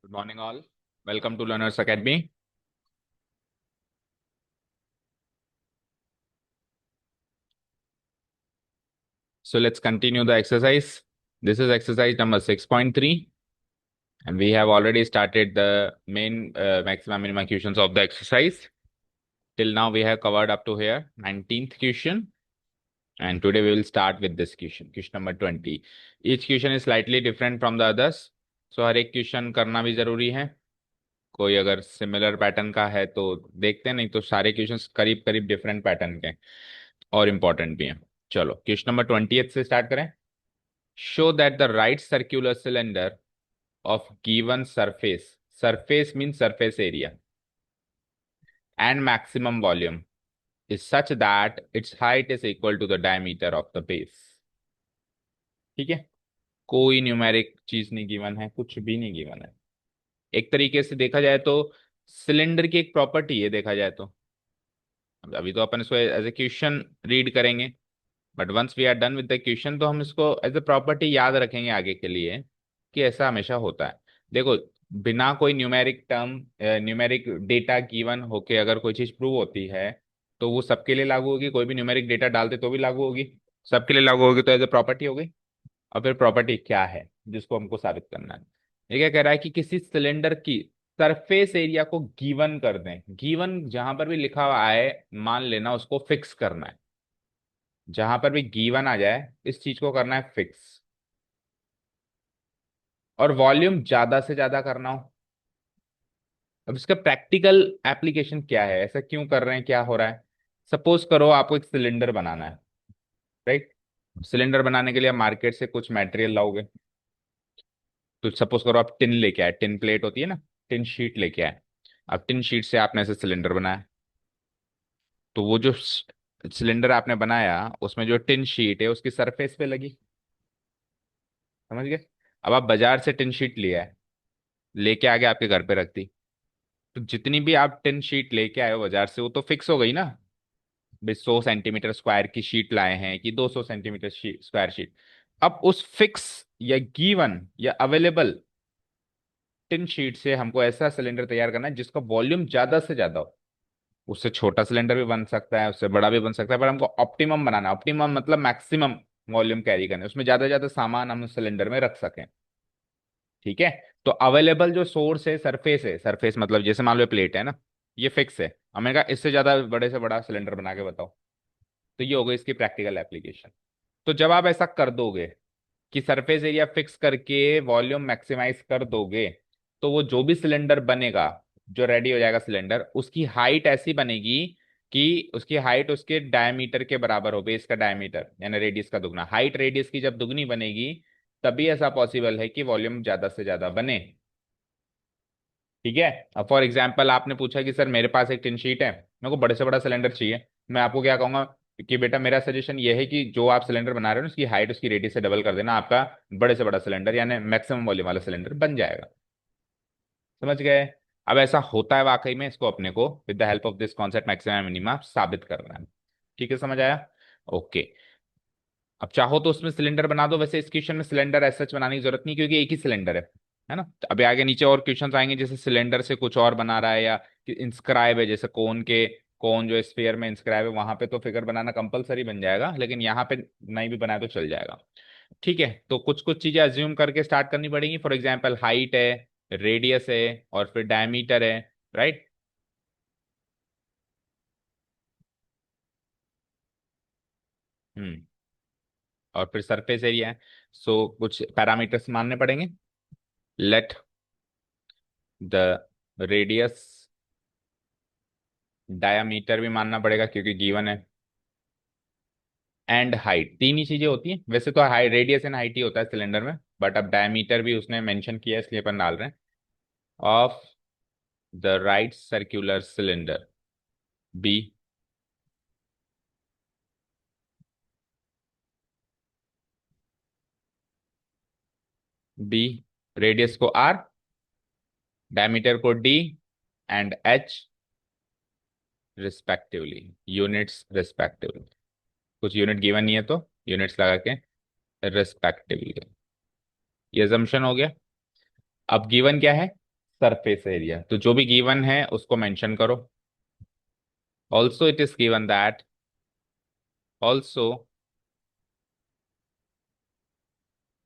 Good morning, all. Welcome to Learners Academy. So let's continue the exercise. This is exercise number 6.3, and we have already started the main maxima minima questions of the exercise. Till now, we have covered up to here 19th question, and today we will start with this question number 20. Each question is slightly different from the others, so हर एक question करना भी जरूरी है. कोई अगर similar pattern का है तो देखते हैं, नहीं तो सारे क्वेश्चंस करीब करीब डिफरेंट पैटर्न के और इम्पोर्टेंट भी हैं. चलो क्वेश्चन नंबर 20 से स्टार्ट करें. Show that the right circular cylinder of given surface means surface area, and maximum volume is such that its height is equal to the diameter of the base. ठीक है. कोई numeric चीज नहीं given है, कुछ भी नहीं गिवन है. एक तरीके से देखा जाए तो सिलेंडर की एक प्रॉपर्टी है, देखा जाए तो. अभी तो अपन इसको एज ए क्वेश्चन रीड करेंगे, but once we are done with the question तो हम इसको एज ए प्रॉपर्टी याद रखेंगे आगे के लिए कि ऐसा हमेशा होता है. देखो, बिना कोई numeric term, numeric data given होके अगर कोई चीज प्रूव होती है तो वो सबके लिए लागू होगी. कोई भी न्यूमेरिक डेटा डालते तो भी लागू होगी, सबके लिए लागू होगी, तो एज ए प्रॉपर्टी हो गई. और फिर प्रॉपर्टी क्या है जिसको हमको साबित करना है. ये क्या कह रहा है कि किसी सिलेंडर की सरफेस एरिया को गिवन कर दें. गिवन जहां पर भी लिखा हुआ आए मान लेना उसको फिक्स करना है. जहां पर भी गिवन आ जाए इस चीज को करना है फिक्स. और वॉल्यूम ज्यादा से ज्यादा करना हो. अब इसका प्रैक्टिकल एप्लीकेशन क्या है, ऐसा क्यों कर रहे हैं, क्या हो रहा है. सपोज करो आपको एक सिलेंडर बनाना है, राइट. सिलेंडर बनाने के लिए आप मार्केट से कुछ मटेरियल लाओगे. तो सपोज करो आप टिन लेके आए, टिन प्लेट होती है ना, टिन शीट लेके आए. अब टिन शीट से आपने ऐसे सिलेंडर बनाया. तो वो जो सिलेंडर आपने बनाया उसमें जो टिन शीट है उसकी सरफेस पे लगी. समझ गए. अब आप बाजार से टिन शीट लिया है, लेके आगे आपके घर पे रख दी. तो जितनी भी आप टिन शीट लेके आए हो बाजार से वो तो फिक्स हो गई ना. भाई 100 सेंटीमीटर स्क्वायर की शीट लाए हैं कि 200 सेंटीमीटर स्क्वायर शीट. अब उस फिक्स या गिवन या अवेलेबल टिन शीट से हमको ऐसा सिलेंडर तैयार करना है जिसका वॉल्यूम ज्यादा से ज्यादा हो. उससे छोटा सिलेंडर भी बन सकता है, उससे बड़ा भी बन सकता है, पर हमको ऑप्टिमम बनाना है. ऑप्टिमम मतलब मैक्सिमम वॉल्यूम कैरी करना है, उसमें ज्यादा से ज्यादा सामान हम उस सिलेंडर में रख सकें. ठीक है. तो अवेलेबल जो सोर्स है सरफेस है, सरफेस मतलब जैसे मान लो प्लेट है ना, ये फिक्स है. अब मैंने कहा इससे ज्यादा बड़े से बड़ा सिलेंडर बना के बताओ. तो ये होगा इसकी प्रैक्टिकल एप्लीकेशन. तो जब आप ऐसा कर दोगे कि सरफेस एरिया फिक्स करके वॉल्यूम मैक्सिमाइज कर दोगे, तो वो जो भी सिलेंडर बनेगा, जो रेडी हो जाएगा सिलेंडर, उसकी हाइट ऐसी बनेगी कि उसकी हाइट उसके डायमीटर के बराबर हो. बेस का डायमीटर यानी रेडियस का दुगना. हाइट रेडियस की जब दुगनी बनेगी तभी ऐसा पॉसिबल है कि वॉल्यूम ज्यादा से ज्यादा बने. ठीक है. अब फॉर एग्जाम्पल आपने पूछा कि सर मेरे पास एक टिन शीट है, मेरे को बड़े से बड़ा सिलेंडर चाहिए. मैं आपको क्या कहूंगा कि बेटा मेरा सजेशन ये है कि जो आप सिलेंडर बना रहे हो ना उसकी हाइट उसकी रेडियस से डबल कर देना, आपका बड़े से बड़ा सिलेंडर यानी मैक्सिमम वॉल्यूम वाला सिलेंडर बन जाएगा. समझ गए. अब ऐसा होता है वाकई में, इसको अपने को with the help of this concept maximum minima साबित करना है. ठीक है, समझ आया. ओके. अब चाहो तो उसमें सिलेंडर बना दो. वैसे इस क्वेश्चन में सिलेंडर एज सच बनाने की जरूरत नहीं क्योंकि एक ही सिलेंडर है ना. तो अभी आगे नीचे और क्वेश्चंस आएंगे जैसे सिलेंडर से कुछ और बना रहा है या इंस्क्राइब है, जैसे कोन जो स्फीयर में इंस्क्राइब है वहां पे तो फिगर बनाना कंपलसरी बन जाएगा, लेकिन यहाँ पे नहीं भी बनाए तो चल जाएगा. ठीक है. तो कुछ कुछ चीजें अज्यूम करके स्टार्ट करनी पड़ेंगी. फॉर एग्जाम्पल हाइट है, रेडियस है, और फिर डायमीटर है. राइट. हम्म. और फिर सरफेस एरिया है. सो कुछ पैरामीटर्स मानने पड़ेंगे. लेट द रेडियस, डायामीटर भी मानना पड़ेगा क्योंकि गिवन है, एंड हाइट. तीन ही चीजें होती हैं वैसे तो. हाई रेडियस एंड हाइट ही होता है सिलेंडर में, बट अब डायमीटर भी उसने मेंशन किया है इसलिए अपन डाल रहे हैं. Of the right circular cylinder b. B radius को आर, डायमीटर को d, and h respectively. Units respectively. कुछ यूनिट गिवन नहीं है तो यूनिट्स लगा के रिस्पेक्टिवली. ये assumption हो गया. अब गिवन क्या है सरफेस एरिया, तो जो भी गिवन है उसको मेंशन करो। Also it is given that, also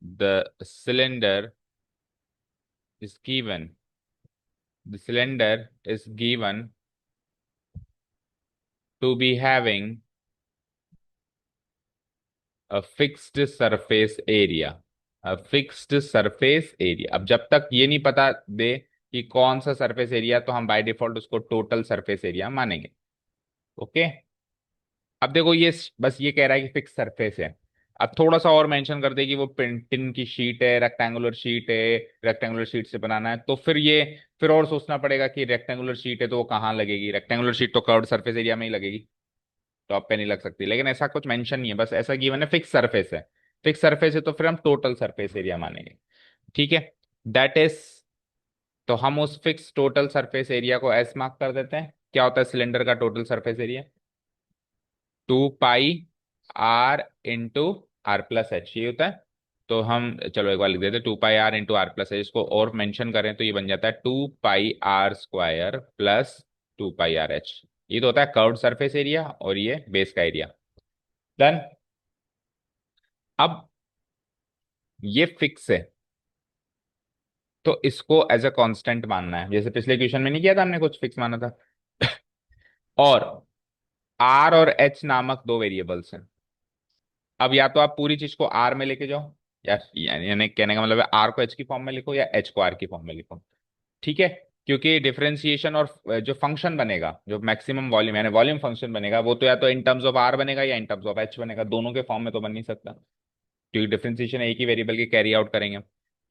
the cylinder is given, the cylinder is given to be having a fixed surface area, a fixed surface area। अब जब तक ये नहीं पता दे कि कौन सा सरफेस एरिया, तो हम बाय डिफॉल्ट उसको टोटल सरफेस एरिया मानेंगे। ओके, अब देखो ये बस ये कह रहा है कि फिक्स सरफेस है। अब थोड़ा सा और मेंशन कर दे कि वो टिन की शीट है, रेक्टेंगुलर शीट है, रेक्टेंगुलर शीट से बनाना है, तो फिर ये फिर और सोचना पड़ेगा कि रेक्टेंगुलर शीट है तो वो कहाँ लगेगी। रेक्टेंगुलर शीट तो कर्व्ड सरफेस एरिया में ही लगेगी, टॉप पे नहीं लग सकती। लेकिन ऐसा कुछ मेंशन नहीं है, बस ऐसा गिवन है फिक्स सरफेस है। फिक्स सरफेस है तो फिर हम टोटल सरफेस एरिया मानेंगे। ठीक है, दैट इज, तो हम उस फिक्स टोटल सरफेस एरिया को एस मार्क कर देते हैं। क्या होता है सिलेंडर का total surface area? 2 pi r into r plus h, ये होता है। तो हम चलो एक बार लिख देते हैं, 2 pi r into r plus h. इसको और मेंशन करें तो ये बन जाता है 2 pi r square plus 2 pi r h. ये तो होता है कर्व्ड सरफेस एरिया और ये बेस का एरिया। डन। अब ये फिक्स है तो इसको एज अ कांस्टेंट मानना है, जैसे पिछले क्वेश्चन में नहीं किया था हमने, कुछ फिक्स माना था। और आर और एच नामक दो वेरिएबल्स हैं। अब या तो आप पूरी चीज को आर में लेके जाओ, या यानी कहने का मतलब है आर को एच की फॉर्म में लिखो या एच को आर की फॉर्म में लिखो। ठीक है, क्योंकि डिफरेंशिएशन और जो फंक्शन बनेगा, जो मैक्सिमम वॉल्यूम यानी वॉल्यूम फंक्शन बनेगा, वो तो या तो इन टर्म्स ऑफ आर बनेगा या इन टर्म्स ऑफ एच बनेगा, दोनों के फॉर्म में तो बन नहीं सकता, क्योंकि डिफरेंशिएशन एक ही वेरिएबल की कैरी आउट करेंगे।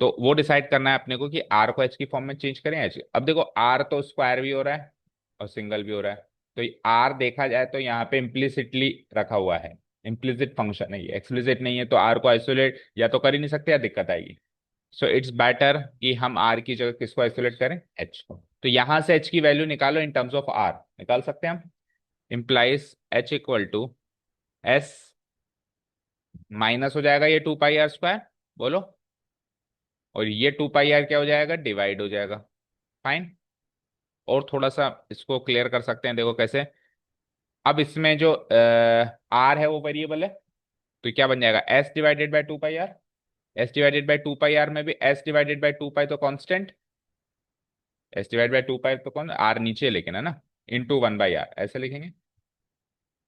तो वो डिसाइड करना है अपने को कि आर को एच की फॉर्म में चेंज करें एच। अब देखो आर तो स्क्वायर भी हो रहा है और सिंगल भी हो रहा है, तो आर देखा जाए तो यहाँ पे इम्प्लिसिटली रखा हुआ है, इम्प्लिसिट फंक्शन है ये, एक्सप्लिसिट नहीं है, तो आर को आइसोलेट या तो कर ही नहीं सकते या दिक्कत आएगी। सो इट्स बेटर कि हम आर की जगह किसको आइसोलेट करें, एच को। तो यहां से एच की वैल्यू निकालो इन टर्म्स ऑफ आर, निकाल सकते हैं हम। Implies h equal to s, minus हो जाएगा ये 2 पाई आर स्क्वायर, बोलो, और ये 2 पाई आर क्या हो जाएगा, डिवाइड हो जाएगा। फाइन। और थोड़ा सा इसको क्लियर कर सकते हैं, देखो कैसे। अब इसमें जो आर है वो वेरिएबल है, तो क्या बन जाएगा, s divided by 2 pi r. S divided by 2 pi r में भी एस डिवाइडेड बाई 2 पाई तो constant, s divide by 2 pi तो कौन, आर नीचे लेकिन है ना, इंटू 1/r ऐसे लिखेंगे,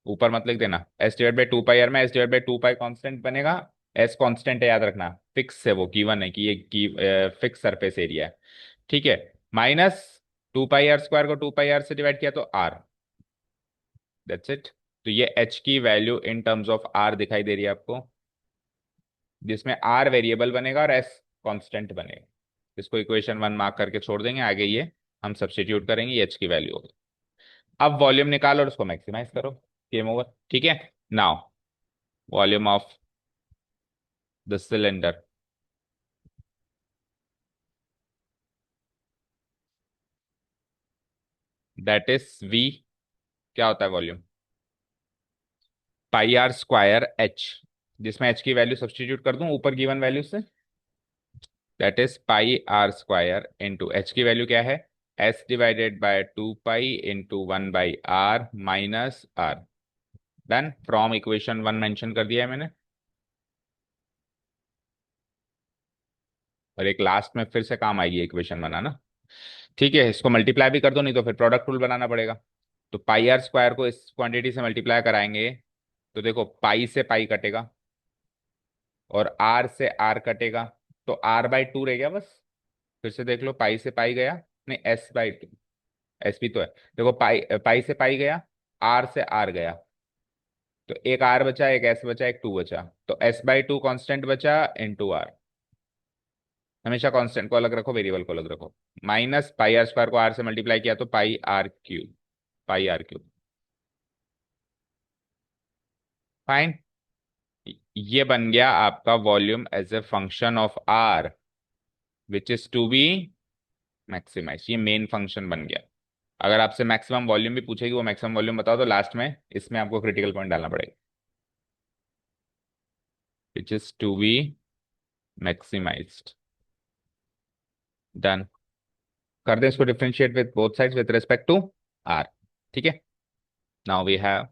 ऊपर मत लिख देना। S divide by 2 pi r में S divide by 2 pi constant बनेगा। एस कांस्टेंट है, याद रखना, फिक्स है, वो गिवन है कि ये फिक्स सरफेस एरिया है। ठीक है, माइनस 2 पाई आर स्क्वायर को 2 पाई आर से डिवाइड किया तो आर, दैट्स इट। तो ये एच की value in terms of r दिखाई दे रही है आपको, जिसमें आर वेरिएबल बनेगा और एस कांस्टेंट बनेगा। इसको इक्वेशन 1 मार्क करके छोड़ देंगे, आगे ये हम सब्स्टिट्यूट करेंगे, एच की वैल्यू होगी। अब वॉल्यूम निकालो और उसको मैक्सिमाइज करो, गेम ओवर। ठीक है, now volume of the cylinder, that is V, क्या होता है volume, pi r square h, जिसमें एच की वैल्यू सब्स्टिट्यूट कर दूं ऊपर गिवन वैल्यू से, that is pi r square into h की वैल्यू क्या है, S divided by 2 pi into 1/r minus r. Done, from equation 1 mention कर दिया है मैंने। और एक लास्ट में फिर से काम आएगी इक्वेशन बनाना। ठीक है, इसको मल्टीप्लाई भी कर दो, नहीं तो फिर प्रोडक्ट रूल बनाना पड़ेगा। तो पाई आर स्क्वायर को इस क्वांटिटी से मल्टीप्लाई कराएंगे तो देखो पाई से पाई कटेगा और आर से आर कटेगा, तो r/2 रह गया बस। फिर से देख लो, पाई से पाई गया, नहीं s/2, एस भी तो है। देखो पाई पाई से पाई गया, आर से आर गया, तो एक आर बचा, एक एस बचा, एक टू बचा, तो s/2 कांस्टेंट बचा इंटू आर। हमेशा कांस्टेंट को अलग रखो, वेरिएबल को अलग रखो। माइनस पाई आर स्क्वायर को आर से मल्टीप्लाई किया तो pi r cube, pi r cube. Fine, ये बन गया आपका volume as a function of r which is to be maximize, ये मेन फंक्शन बन गया। अगर आपसे मैक्सिमम वॉल्यूम भी पूछेगी, वो मैक्सिमम वॉल्यूम बताओ, तो लास्ट में इसमें आपको क्रिटिकल पॉइंट डालना पड़ेगा, which is to be maximized. Done. कर दें इसको differentiate with both sides with respect to r. ठीक है, नाउ वी हैव,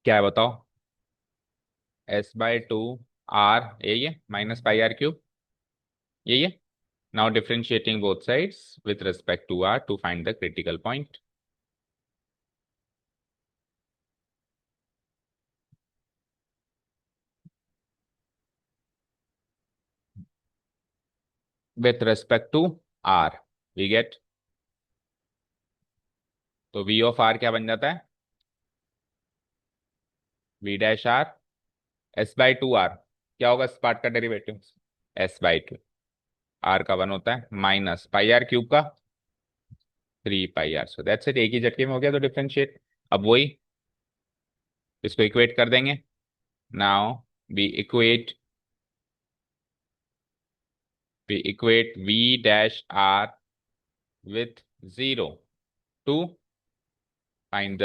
क्या है बताओ, S/2 आर, यही है, माइनस पाई आर क्यूब, यही है। Now differentiating both sides with respect to r to find the critical point. With respect to r we get, तो V ऑफ आर क्या बन जाता है, V dash r, S/2 are, क्या होगा इस पार्ट का डेरिवेटिव, S/2, आर का वन होता है माइनस पाई आर क्यूब का 3 pi are, so that's it, एक ही झटके में हो गया तो डिफरेंशिएट। अब वही इसको इक्वेट कर देंगे। Now we equate V dash r with 0 to find the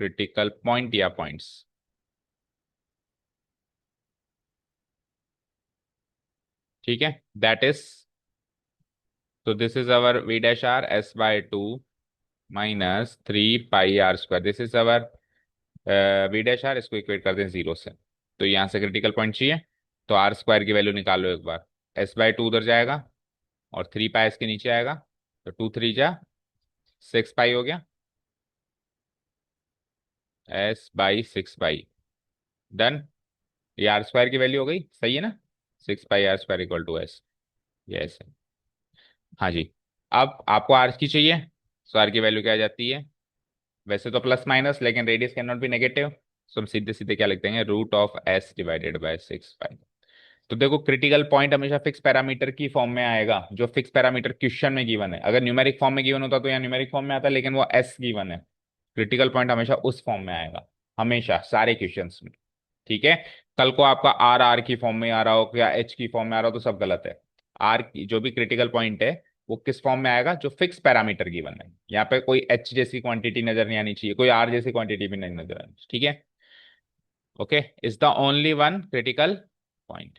critical point या पॉइंट्स। ठीक है, दैट इज, तो this is our V dash r S/2 minus 3 pi r square, this is our V dash r, इसको equate कर दें 0 से, तो यहाँ से क्रिटिकल पॉइंट चाहिए, तो आर स्क्वायर की वैल्यू निकालो एक बार, S/2 उधर जाएगा और 3 पाई इसके नीचे आएगा, तो 2 3 जा 6 पाई हो गया, S/6 पाई, डन। ये आर स्क्वायर की वैल्यू हो गई, सही है ना, 6 pi r square equal to S, yes. हाँ जी, अब आपको आर की चाहिए, सो आर की वैल्यू क्या आ जाती है, वैसे तो प्लस माइनस, लेकिन radius can not be negative, so हम सीधे सीधे क्या लिखते हैं, √(s/6 पाई)। तो देखो क्रिटिकल पॉइंट हमेशा फिक्स पैरामीटर की फॉर्म में आएगा, जो फिक्स पैरामीटर क्वेश्चन में गिवन है, अगर न्यूमेरिक फॉर्म में गिवन होता तो यहाँ न्यूमेरिक फॉर्म में आता, लेकिन वो एस गिवन है, क्रिटिकल पॉइंट हमेशा उस फॉर्म में आएगा, हमेशा सारे क्वेश्चंस में। ठीक है, कल को आपका आर आर की फॉर्म में आ रहा हो या एच की फॉर्म में आ रहा हो तो सब गलत है। आर की जो भी क्रिटिकल पॉइंट है वो किस फॉर्म में आएगा, जो फिक्स पैरामीटर गिवन है, यहाँ पे कोई एच जैसी क्वांटिटी नजर नहीं आनी चाहिए, कोई आर जैसी क्वांटिटी भी नहीं नजर आनी चाहिए। ठीक है, okay, is the only one critical point.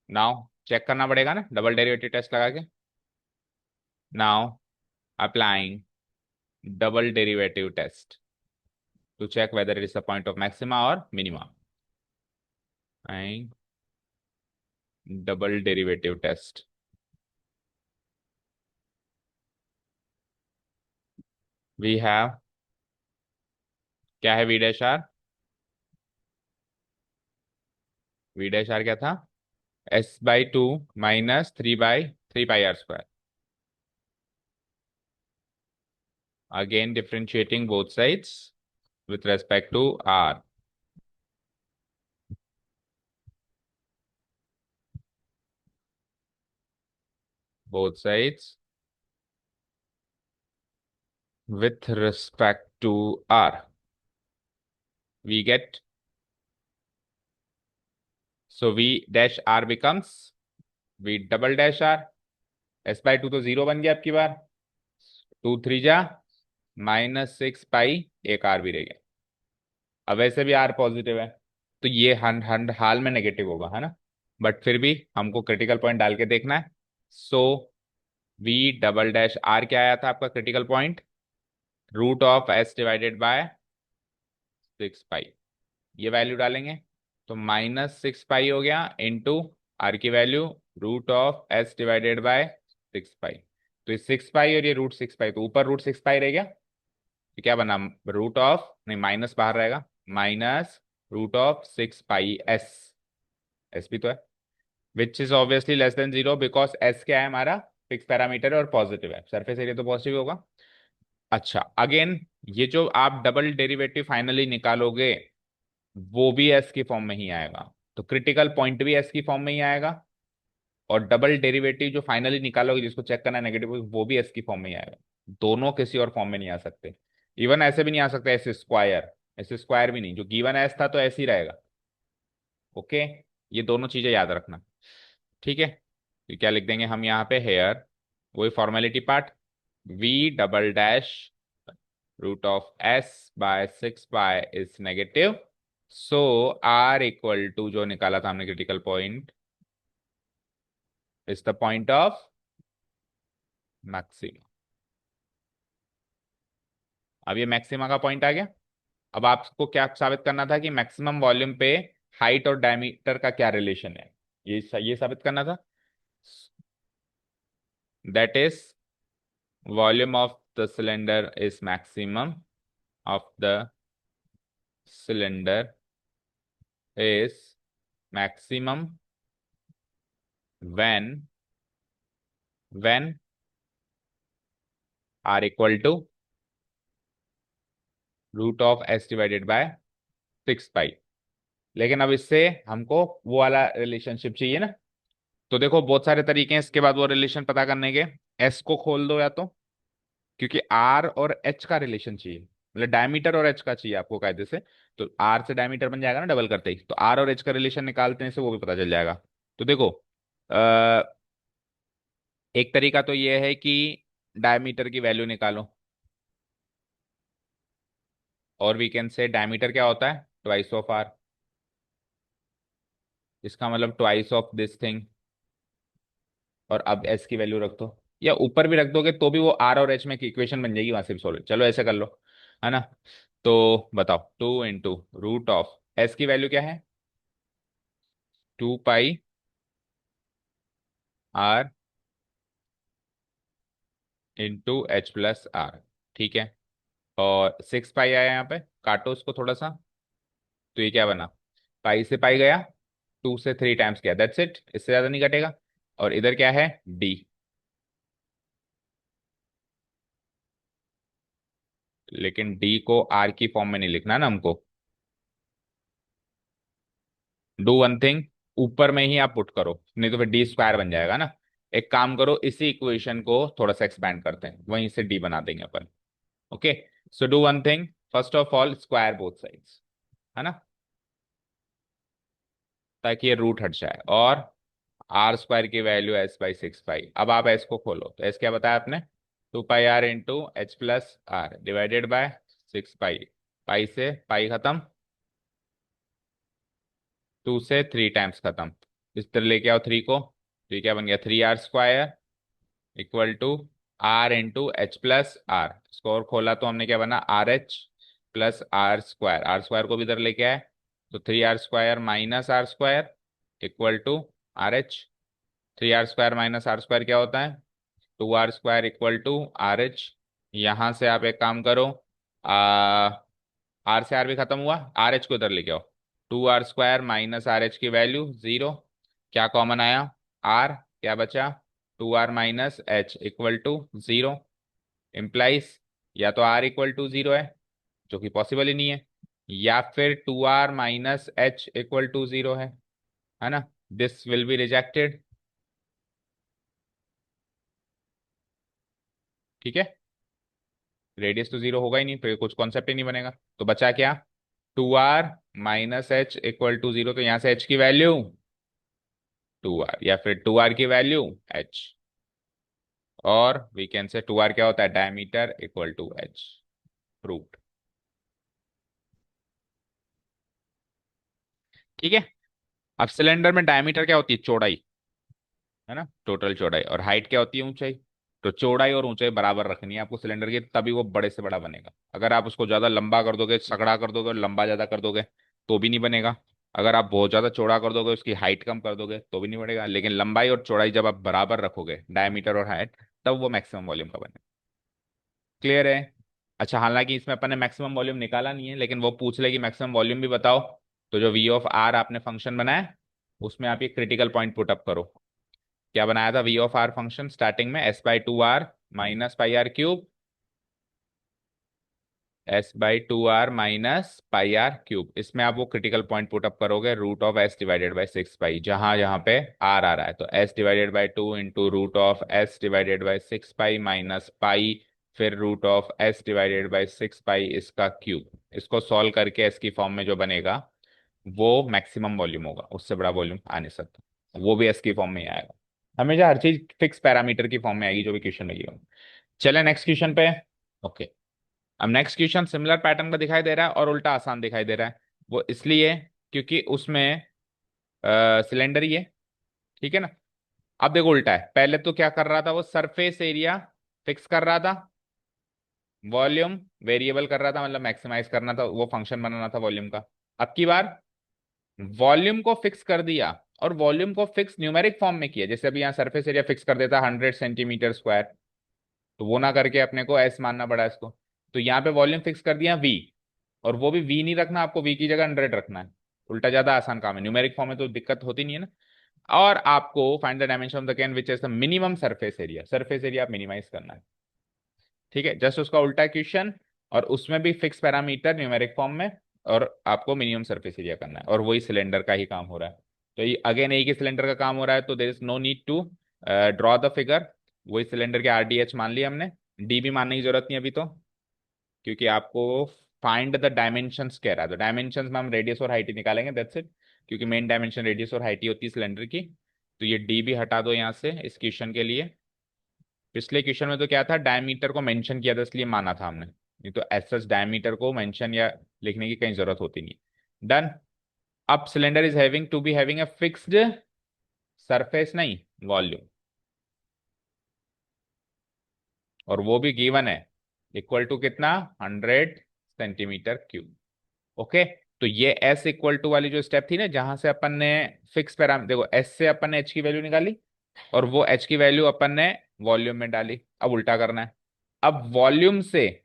Now check करना पड़ेगा ना डबल डेरिवेटिव टेस्ट लगा के। Now applying double derivative test to check whether it is the point of maxima or minima, and double derivative test, we have, क्या है V dash r क्या था, S/2 minus 3 pi r square, again differentiating both sides with respect to r, both sides with respect to r, we get, so V dash r becomes V double dash r, S/2 तो 0 बन गया, आपकी बार 2 3 जा -6 पाई, एक are भी रह गया। अब वैसे भी आर पॉजिटिव है, तो ये हंड हंड हाल में नेगेटिव होगा, है ना, बट फिर भी हमको क्रिटिकल पॉइंट डाल के देखना है। सो V डबल डैश आर क्या आया था आपका क्रिटिकल पॉइंट, √(s/6 पाई), ये वैल्यू डालेंगे, तो -6 पाई हो गया इंटू आर की वैल्यू √(s/6 पाई), तो ये 6 पाई और ये √6 पाई, तो ऊपर √6 पाई रह गया, तो क्या बना, रूट ऑफ, नहीं माइनस बाहर रहेगा, -√(6 पाई)s, एस भी तो है, which is obviously less than 0 because S क्या है हमारा, फिक्स पैरामीटर है और पॉजिटिव है, सरफेस एरिया तो पॉजिटिव होगा। अच्छा अगेन, ये जो आप डबल डेरिवेटिव फाइनली निकालोगे वो भी एस की फॉर्म में ही आएगा, तो क्रिटिकल पॉइंट भी एस की फॉर्म में ही आएगा, और डबल डेरिवेटिव जो फाइनली निकालोगे जिसको चेक करना है नेगेटिव, वो भी एस की फॉर्म में ही आएगा, दोनों किसी और फॉर्म में नहीं आ सकते, इवन ऐसे भी नहीं आ सकते, एस स्क्वायर भी नहीं, जो गिवन एस था तो ऐसे ही रहेगा। ओके, ये दोनों चीजें याद रखना। ठीक है, तो क्या लिख देंगे हम यहाँ पे, हेयर, वही formality part, V double dash √(s/6 पाई) is negative, so r equal to जो निकाला था हमने critical point is the point of maxima. अब ये मैक्सिमा का पॉइंट आ गया। अब आपको क्या साबित करना था कि मैक्सिमम वॉल्यूम पे हाइट और डायमीटर का क्या रिलेशन है, ये साबित करना था। That is volume of the cylinder is maximum of the cylinder is maximum when r equal to root of S divided by 6 pi. लेकिन अब इससे हमको वो वाला रिलेशनशिप चाहिए ना। तो देखो बहुत सारे तरीके हैं इसके बाद वो रिलेशन पता करने के। एस को खोल दो या तो, क्योंकि आर और एच का रिलेशन चाहिए, मतलब डायमीटर और एच का चाहिए आपको कायदे से। तो आर से डायमीटर बन जाएगा ना डबल करते ही, तो आर और एच का रिलेशन निकालते हैं से वो भी पता चल जाएगा। तो देखो आ, एक तरीका तो ये है कि डायमीटर की वैल्यू निकालो, और वी कैन से डायमीटर क्या होता है, ट्वाइस ऑफ आर। इसका मतलब ट्वाइस ऑफ दिस थिंग। और अब एस की वैल्यू रख दो, या ऊपर भी रख दोगे तो भी वो आर और एच में एक इक्वेशन बन जाएगी, वहां से भी सॉल्व। चलो ऐसे कर लो, है ना। तो बताओ 2 × रूट ऑफ एस की वैल्यू क्या है, 2 pi r into h plus r. ठीक है। और 6 पाई आया यहाँ पे, काटो उसको थोड़ा सा। तो ये क्या बना, पाई से पाई गया, 2 से 3 टाइम्स गया, दैट्स इट, इससे ज्यादा नहीं कटेगा। और इधर क्या है, डी। लेकिन डी को आर की फॉर्म में नहीं लिखना ना हमको। डू वन थिंग, ऊपर में ही आप पुट करो, नहीं तो फिर डी स्क्वायर बन जाएगा ना। एक काम करो, इसी इक्वेशन को थोड़ा सा एक्सपैंड करते हैं, वहीं से डी बना देंगे अपन। Okay. So do one thing, first of all square both sides, है ना, ताकि ये रूट हट जाए। और आर स्क्वायर की वैल्यू S/6 पाई। अब आप एस को खोलो, तो एस क्या बताया आपने, 2 pi r into h plus r divided by 6 pi. Pi से पाई खत्म, 2 से 3 टाइम्स खत्म। इस तरह लेके आओ 3 को, तो ये क्या बन गया, 3R² equal to r into h plus r. स्कोर खोला तो हमने क्या बना, RH + R²। R² को भी इधर लेके आए, तो 3R² - R² equal to RH। 3R² - R² क्या होता है, 2R² इक्वल टू RH। यहाँ से आप एक काम करो, आ आर से आर भी खत्म हुआ, आर एच को इधर लेके आओ। 2R² - RH की वैल्यू 0, क्या कॉमन आया, आर, क्या बचा, 2R - H equal to 0। Implies या तो आर इक्वल टू 0 है, जो कि पॉसिबल ही नहीं है, या फिर 2R - H इक्वल टू 0 है ना। This will be rejected. ठीक है, रेडियस तो 0 होगा ही नहीं, फिर कुछ कॉन्सेप्ट ही नहीं बनेगा। तो बचा क्या, 2R - H इक्वल टू 0। तो यहाँ से H की वैल्यू 2R, या फिर 2R की वैल्यू H। और वी कैन से 2R क्या होता है, diameter equal to H। Proved. ठीक है। अब सिलेंडर में डायमीटर क्या होती है, चौड़ाई, है ना, टोटल चौड़ाई। और हाइट क्या होती है, ऊंचाई। तो चौड़ाई और ऊंचाई बराबर रखनी है आपको सिलेंडर की, तभी वो बड़े से बड़ा बनेगा। अगर आप उसको ज्यादा लंबा कर दोगे, सकड़ा कर दोगे और लंबा ज्यादा कर दोगे, तो भी नहीं बनेगा। अगर आप बहुत ज्यादा चौड़ा कर दोगे, उसकी हाइट कम कर दोगे, तो भी नहीं बनेगा। लेकिन लंबाई और चौड़ाई जब आप बराबर रखोगे, डायमीटर और हाइट, तब वो मैक्सिमम वॉल्यूम का बनेगा। क्लियर है। अच्छा, हालांकि इसमें अपन ने मैक्सिमम वॉल्यूम निकाला नहीं है, लेकिन वो पूछ ले कि मैक्सिमम वॉल्यूम भी बताओ। तो जो V(R) आपने फंक्शन बनाया, उसमें आप ये क्रिटिकल पॉइंट पुट अप करो। क्या बनाया था V(R) फंक्शन, स्टार्टिंग में S/2R - πr³ S/2R - πr³। इसमें आप वो क्रिटिकल पॉइंट पुट अप करोगे, √(S/6 पाई), जहां जहां पे R आ रहा है। तो S/2 into √(S/6 pi minus pi, फिर √(S/6 पाई इसका क्यूब। इसको सॉल्व करके S की फॉर्म में जो बनेगा, वो मैक्सिमम वॉल्यूम होगा, उससे बड़ा वॉल्यूम आ नहीं सकता। वो भी S की फॉर्म में ही आएगा। हमेशा हर चीज फिक्स पैरामीटर की फॉर्म में आएगी, जो भी क्वेश्चन लगी हो। चले नेक्स्ट क्वेश्चन पे। ओके। अब नेक्स्ट क्वेश्चन सिमिलर पैटर्न का दिखाई दे रहा है और उल्टा आसान दिखाई दे रहा है। वो इसलिए क्योंकि उसमें सिलेंडर ही है, ठीक है ना। अब देखो उल्टा है, पहले तो क्या कर रहा था वो, सरफेस एरिया फिक्स कर रहा था, वॉल्यूम वेरिएबल कर रहा था, मतलब मैक्सिमाइज करना था, वो फंक्शन बनाना था वॉल्यूम का। अब की बार वॉल्यूम को फिक्स कर दिया, और वॉल्यूम को फिक्स न्यूमेरिक फॉर्म में किया। जैसे अभी यहाँ सरफेस एरिया फिक्स कर देता 100 सेंटीमीटर स्क्वायर, तो वो ना करके अपने को एस मानना पड़ा इसको। तो यहाँ पे वॉल्यूम फिक्स कर दिया वी, और वो भी वी नहीं रखना आपको, वी की जगह 100 रखना है। उल्टा ज्यादा आसान काम है, न्यूमेरिक फॉर्म में तो दिक्कत होती नहीं है ना। और आपको find the dimension of the can which is the minimum surface area, surface area आप मिनिमाइज करना है, ठीक है। जस्ट उसका उल्टा क्वेश्चन, और उसमें भी फिक्स पैरामीटर न्यूमेरिक फॉर्म में, और आपको मिनिमम सरफेस एरिया करना है, और वही सिलेंडर का ही काम हो रहा है। तो ये अगेन एक ही सिलेंडर का काम हो रहा है, तो there is no need to draw the figure. वही सिलेंडर के आरडीएच मान लिया हमने, डी भी मानने की जरूरत नहीं अभी तो, क्योंकि आपको फाइंड द डायमेंशंस कह रहा है। तो डायमेंशंस में हम रेडियस और हाइट ही निकालेंगे, दैट्स इट, क्योंकि मेन डायमेंशन रेडियस और हाइट ही होती है सिलेंडर की। तो ये डी भी हटा दो यहाँ से इस क्वेश्चन के लिए। पिछले क्वेश्चन में तो क्या था, डायमीटर को मेंशन किया था इसलिए माना था हमने, नहीं तो एज सच डायमीटर को मेंशन या लिखने की कहीं जरूरत होती नहीं। डन। अब cylinder is having to be having a fixed surface, नहीं वॉल्यूम, और वो भी गिवन है, इक्वल टू कितना, 100 सेंटीमीटर क्यूब। ओके। तो ये एस इक्वल टू वाली जो स्टेप थी ना, जहां से अपन ने फिक्स पैरामीटर, देखो एस से अपन ने एच की वैल्यू निकाली, और वो एच की वैल्यू अपन ने वॉल्यूम में डाली। अब उल्टा करना है, अब वॉल्यूम से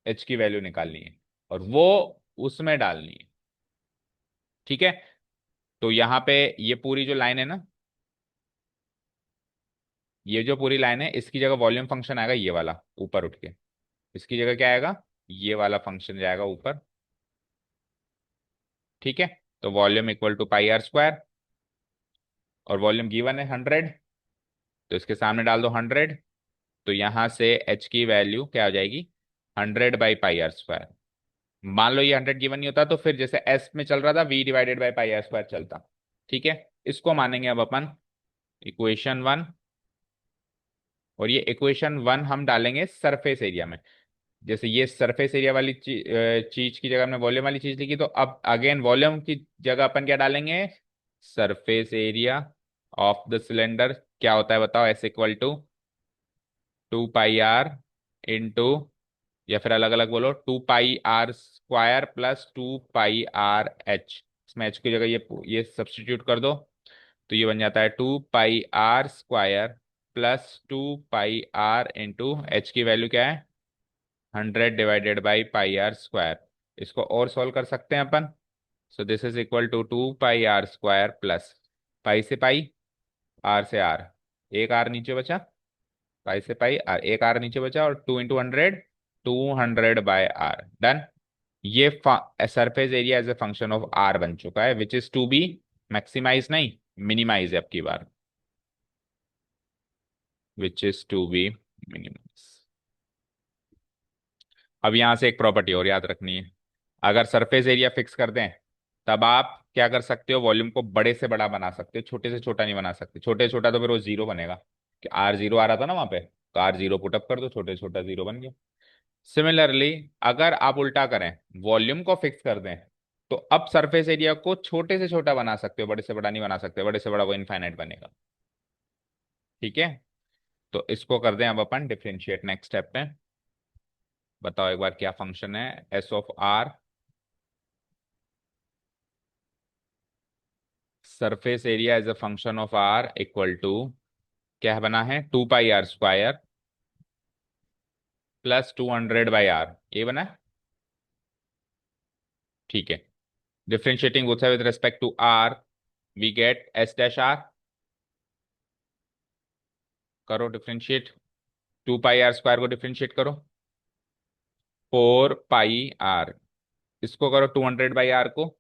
एच की वैल्यू निकालनी है, और वो उसमें डालनी है, ठीक है। तो यहाँ पे ये पूरी जो लाइन है ना, ये जो पूरी लाइन है, इसकी जगह वॉल्यूम फंक्शन आएगा ये वाला ऊपर उठ के, इसकी जगह क्या आएगा, ये वाला फंक्शन जाएगा ऊपर, ठीक है। तो volume equal to pi r square, और वॉल्यूम गिवन है 100, तो इसके सामने डाल दो 100। तो यहां से एच की वैल्यू क्या हो जाएगी, 100/πr²। मान लो ये 100 गिवन नहीं होता, तो फिर जैसे एस में चल रहा था v/πr² चलता, ठीक है। इसको मानेंगे अब अपन इक्वेशन 1, और ये इक्वेशन 1 हम डालेंगे सरफेस एरिया में। जैसे ये सरफेस एरिया वाली चीज की जगह हमने वॉल्यूम वाली चीज लिखी, तो अब अगेन वॉल्यूम की जगह अपन क्या डालेंगे, surface area of the cylinder. क्या होता है बताओ, S equal to 2πr into, या फिर अलग अलग बोलो, 2πr² प्लस 2πrh। इसमें h की जगह ये सब्सटीट्यूट कर दो, तो ये बन जाता है 2πr² plus 2πr into h की वैल्यू क्या है, 100/πr²। इसको और सॉल्व कर सकते हैं अपन। So this is equal to 2πr² plus pi से पाई, आर से आर, एक आर नीचे बचा, पाई से पाई आर, एक आर नीचे बचा, और 2 × 100, 200/r। डन। ये surface area as a function of r बन चुका है, which is to be maximize, नहीं मिनिमाइज है अब की बार, which is to be minimize. अब यहां से एक प्रॉपर्टी और याद रखनी है, अगर सरफेस एरिया फिक्स कर दें, तब आप क्या कर सकते हो, वॉल्यूम को बड़े से बड़ा बना सकते हो, छोटे से छोटा नहीं बना सकते। छोटे से छोटा तो फिर वो जीरो बनेगा, कि R0 आ रहा था ना वहां पे, तो R0 पुटअप कर दो, छोटे से छोटा जीरो बन गया। सिमिलरली अगर आप उल्टा करें, वॉल्यूम को फिक्स कर दें, तो अब सरफेस एरिया को छोटे से छोटा बना सकते हो, बड़े से बड़ा नहीं बना सकते, बड़े से बड़ा वो इनफाइनाइट बनेगा, ठीक है। तो इसको कर दें अब अपन डिफरेंशिएट नेक्स्ट स्टेप में। बताओ एक बार क्या फंक्शन है, S of r, surface area as a function of r equal to, क्या बना है, 2πr² प्लस 200/r, ये बना है, ठीक है। Differentiating both with respect to r, we get s-r। करो डिफरेंशिएट, 2πr² को डिफरेंशिएट करो, 4πr, इसको करो 200/r को,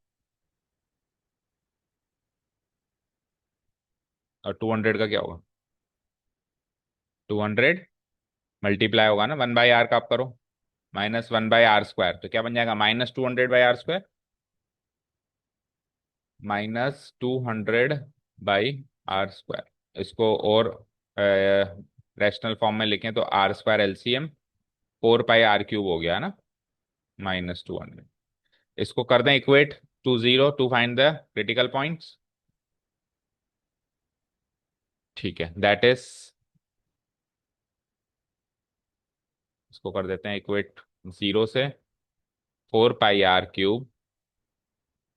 और 200 का क्या होगा, 200 मल्टीप्लाई होगा ना 1/r का, आप करो -1/r², तो क्या बन जाएगा, -200/r², -200/r²। इसको और रैशनल फॉर्म में लिखें तो r² LCM 4πr³ हो गया ना, -200। इसको कर दें equate, to find the critical points. ठीक है, दैट इज, इसको कर देते हैं इक्वेट 0 से 4 pi r cube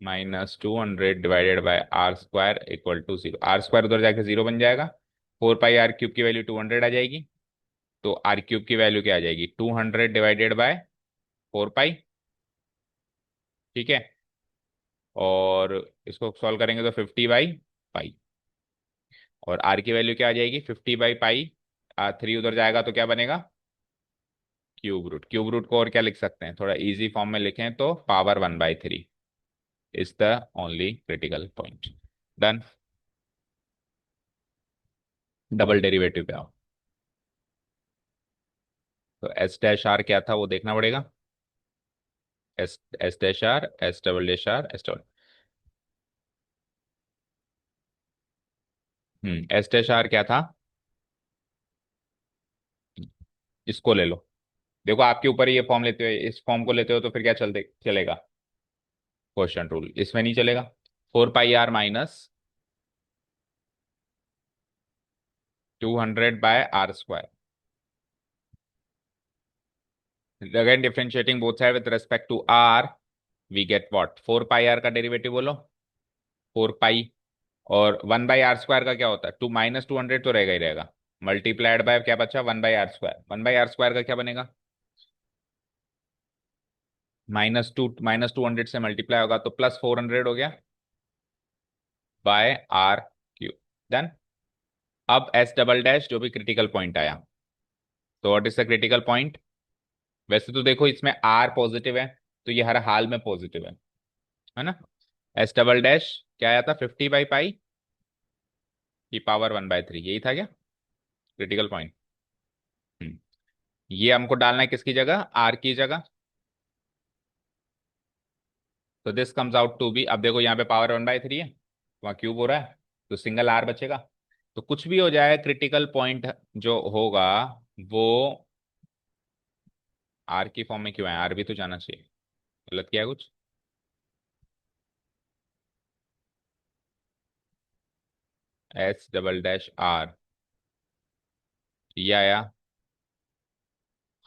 -200 divided by r² equal to 0। r² उधर जाके 0 बन जाएगा, 4 पाई r क्यूब की वैल्यू 200 आ जाएगी, तो r³ की वैल्यू क्या आ जाएगी, 200 डिवाइडेड बाय 4 पाई। ठीक है, और इसको सॉल्व करेंगे तो 50/पाई, और r की वैल्यू क्या आ जाएगी, 50/पाई। 3 उधर जाएगा तो क्या बनेगा, क्यूब रूट। क्यूब रूट को और क्या लिख सकते हैं, थोड़ा इजी फॉर्म में लिखें तो power 1/3 is the only critical point. Done. Double derivative पे आओ। तो एस डैश आर क्या था वो देखना पड़ेगा। S S dash r, S double dash r, S double. S dash r क्या था, इसको ले लो। देखो आपके ऊपर ही ये फॉर्म लेते हो, इस फॉर्म को लेते हो तो फिर क्या चलते चलेगा, क्वेश्चन रूल इसमें नहीं चलेगा। 4 pi r -200/r²। Again differentiating both side with respect to r, we get what, 4 pi r का डेरिवेटिव बोलो, 4 पाई। और 1/r² का क्या होता है, 200 तो रहेगा ही रहेगा, मल्टीप्लाइड बाय क्या बचा, 1/r²। 1/r² का क्या बनेगा, -200 से मल्टीप्लाई होगा तो +400 हो गया बाय r³ डन। अब एस डबल डैश जो भी क्रिटिकल पॉइंट आया, तो what is the critical point. वैसे तो देखो इसमें r पॉजिटिव है, तो ये हर हाल में पॉजिटिव है ना। एस डबल डैश क्या आया था, 50/पाई की पावर 1/3, यही था क्या क्रिटिकल पॉइंट। ये हमको डालना है किसकी जगह, r की जगह। तो this comes out to be, अब देखो यहाँ पे पावर 1/3 है, वहाँ क्यूब हो रहा है, तो सिंगल r बचेगा। तो कुछ भी हो जाए, क्रिटिकल पॉइंट जो होगा वो r की फॉर्म में क्यों है, r भी तो जाना चाहिए। गलत किया है कुछ। एस डबल डैश आर, ये आया।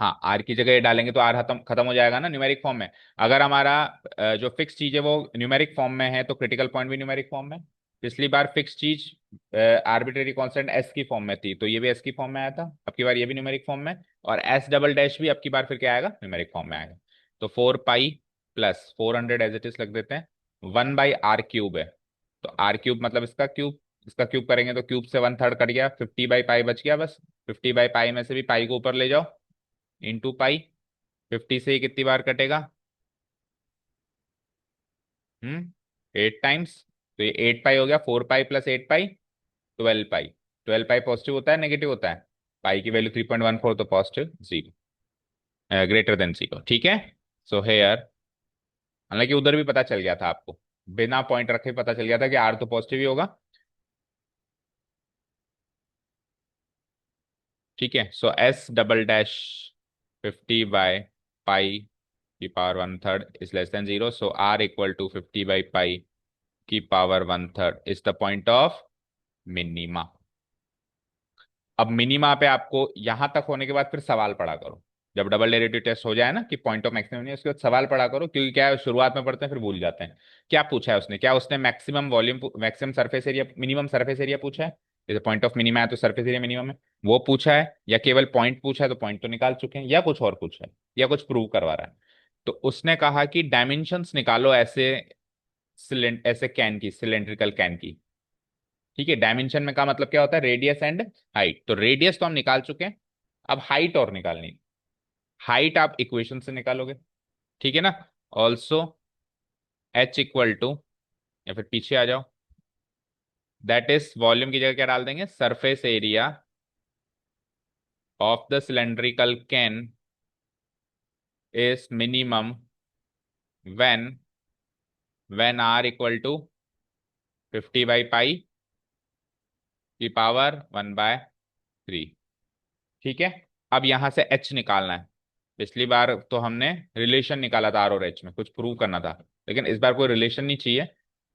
हाँ, आर की जगह ये डालेंगे तो आर खत्म खत्म हो जाएगा ना न्यूमेरिक फॉर्म में। अगर हमारा जो फिक्स चीज है वो न्यूमेरिक फॉर्म में है तो क्रिटिकल पॉइंट भी न्यूमेरिक फॉर्म में। पिछली बार फिक्स चीज आर्बिट्रेरी कांस्टेंट एस की फॉर्म में थी, तो ये भी एस की फॉर्म में आया था, अब की बार ये भी न्यूमेरिक फॉर्म में। और एस डबल डैश भी अब की बार फिर क्या आएगा, न्यूमेरिक फॉर्म में आएगा। तो 4 pi plus 400 as it is रख देते हैं, 1/r³ है, तो r³ मतलब इसका क्यूब। इसका क्यूब करेंगे तो क्यूब से 1/3 कट गया, 50/पाई बच गया बस। 50/पाई में से भी पाई को ऊपर ले जाओ, इंटू पाई। 50 से ही कितनी बार कटेगा, 8 टाइम्स। तो ये 8 पाई हो गया, 4 पाई प्लस 8 पाई 12 पाई। 12 पाई पॉजिटिव होता है नेगेटिव होता है, पाई की वैल्यू 3.14 तो पॉजिटिव 0, ग्रेटर देन 0। ठीक है, सो हेयर, हालांकि उधर भी पता चल गया था आपको, बिना पॉइंट रखे पता चल गया था कि आर तो पॉजिटिव ही होगा। ठीक है, सो एस डबल डैश 50/पाई की power 1/3 is less than 0, so r equal to 50/पाई की power 1/3 is the point of minima. अब मिनिमा पे आपको यहां तक होने के बाद फिर सवाल पढ़ा करो, जब डबल डेरिवेटिव टेस्ट हो जाए ना कि पॉइंट ऑफ मैक्सिमम नहीं है, उसके बाद सवाल पढ़ा करो, क्योंकि क्या है शुरुआत में पढ़ते हैं फिर भूल जाते हैं। क्या पूछा है उसने, क्या उसने maximum volume, maximum surface area, minimum surface area पूछा है। जैसे पॉइंट ऑफ मिनिमा है तो सरफेस एरिया मिनिमम है, वो पूछा है, या केवल पॉइंट पूछा है तो पॉइंट तो निकाल चुके हैं, या कुछ और पूछा है, या कुछ प्रूव करवा रहा है। तो उसने कहा कि डायमेंशंस निकालो ऐसे ऐसे कैन की, सिलेंड्रिकल कैन की। ठीक है, डायमेंशन में का मतलब क्या होता है, रेडियस एंड हाइट। तो रेडियस तो हम निकाल चुके हैं, अब हाइट और निकालनी। हाइट आप इक्वेशन से निकालोगे, ठीक है ना। ऑल्सो एच इक्वल टू, या फिर पीछे आ जाओ, दैट इज वॉल्यूम की जगह क्या डाल देंगे, surface area of the cylindrical can is minimum when r equal to 50/पाई की पावर 1/3। ठीक है, अब यहां से एच निकालना है। पिछली बार तो हमने रिलेशन निकाला था आर और एच में, कुछ प्रूव करना था। लेकिन इस बार कोई रिलेशन नहीं चाहिए।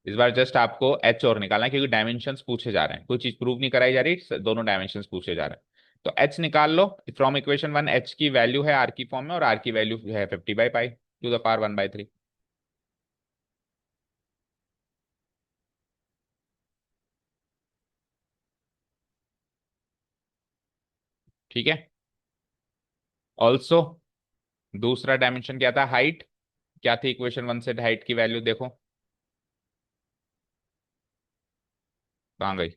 इस बार जस्ट आपको एच और निकालना है, क्योंकि डायमेंशंस पूछे जा रहे हैं, कोई चीज प्रूव नहीं कराई जा रही, दोनों डायमेंशंस पूछे जा रहे हैं। तो एच निकाल लो फ्रॉम इक्वेशन वन। एच की वैल्यू है आर की फॉर्म में, और आर की वैल्यू है 50/π टू द पावर 1/3। ठीक है। ऑल्सो दूसरा डायमेंशन क्या था, हाइट। क्या थी इक्वेशन वन से हाइट की वैल्यू, देखो कहाँ गई,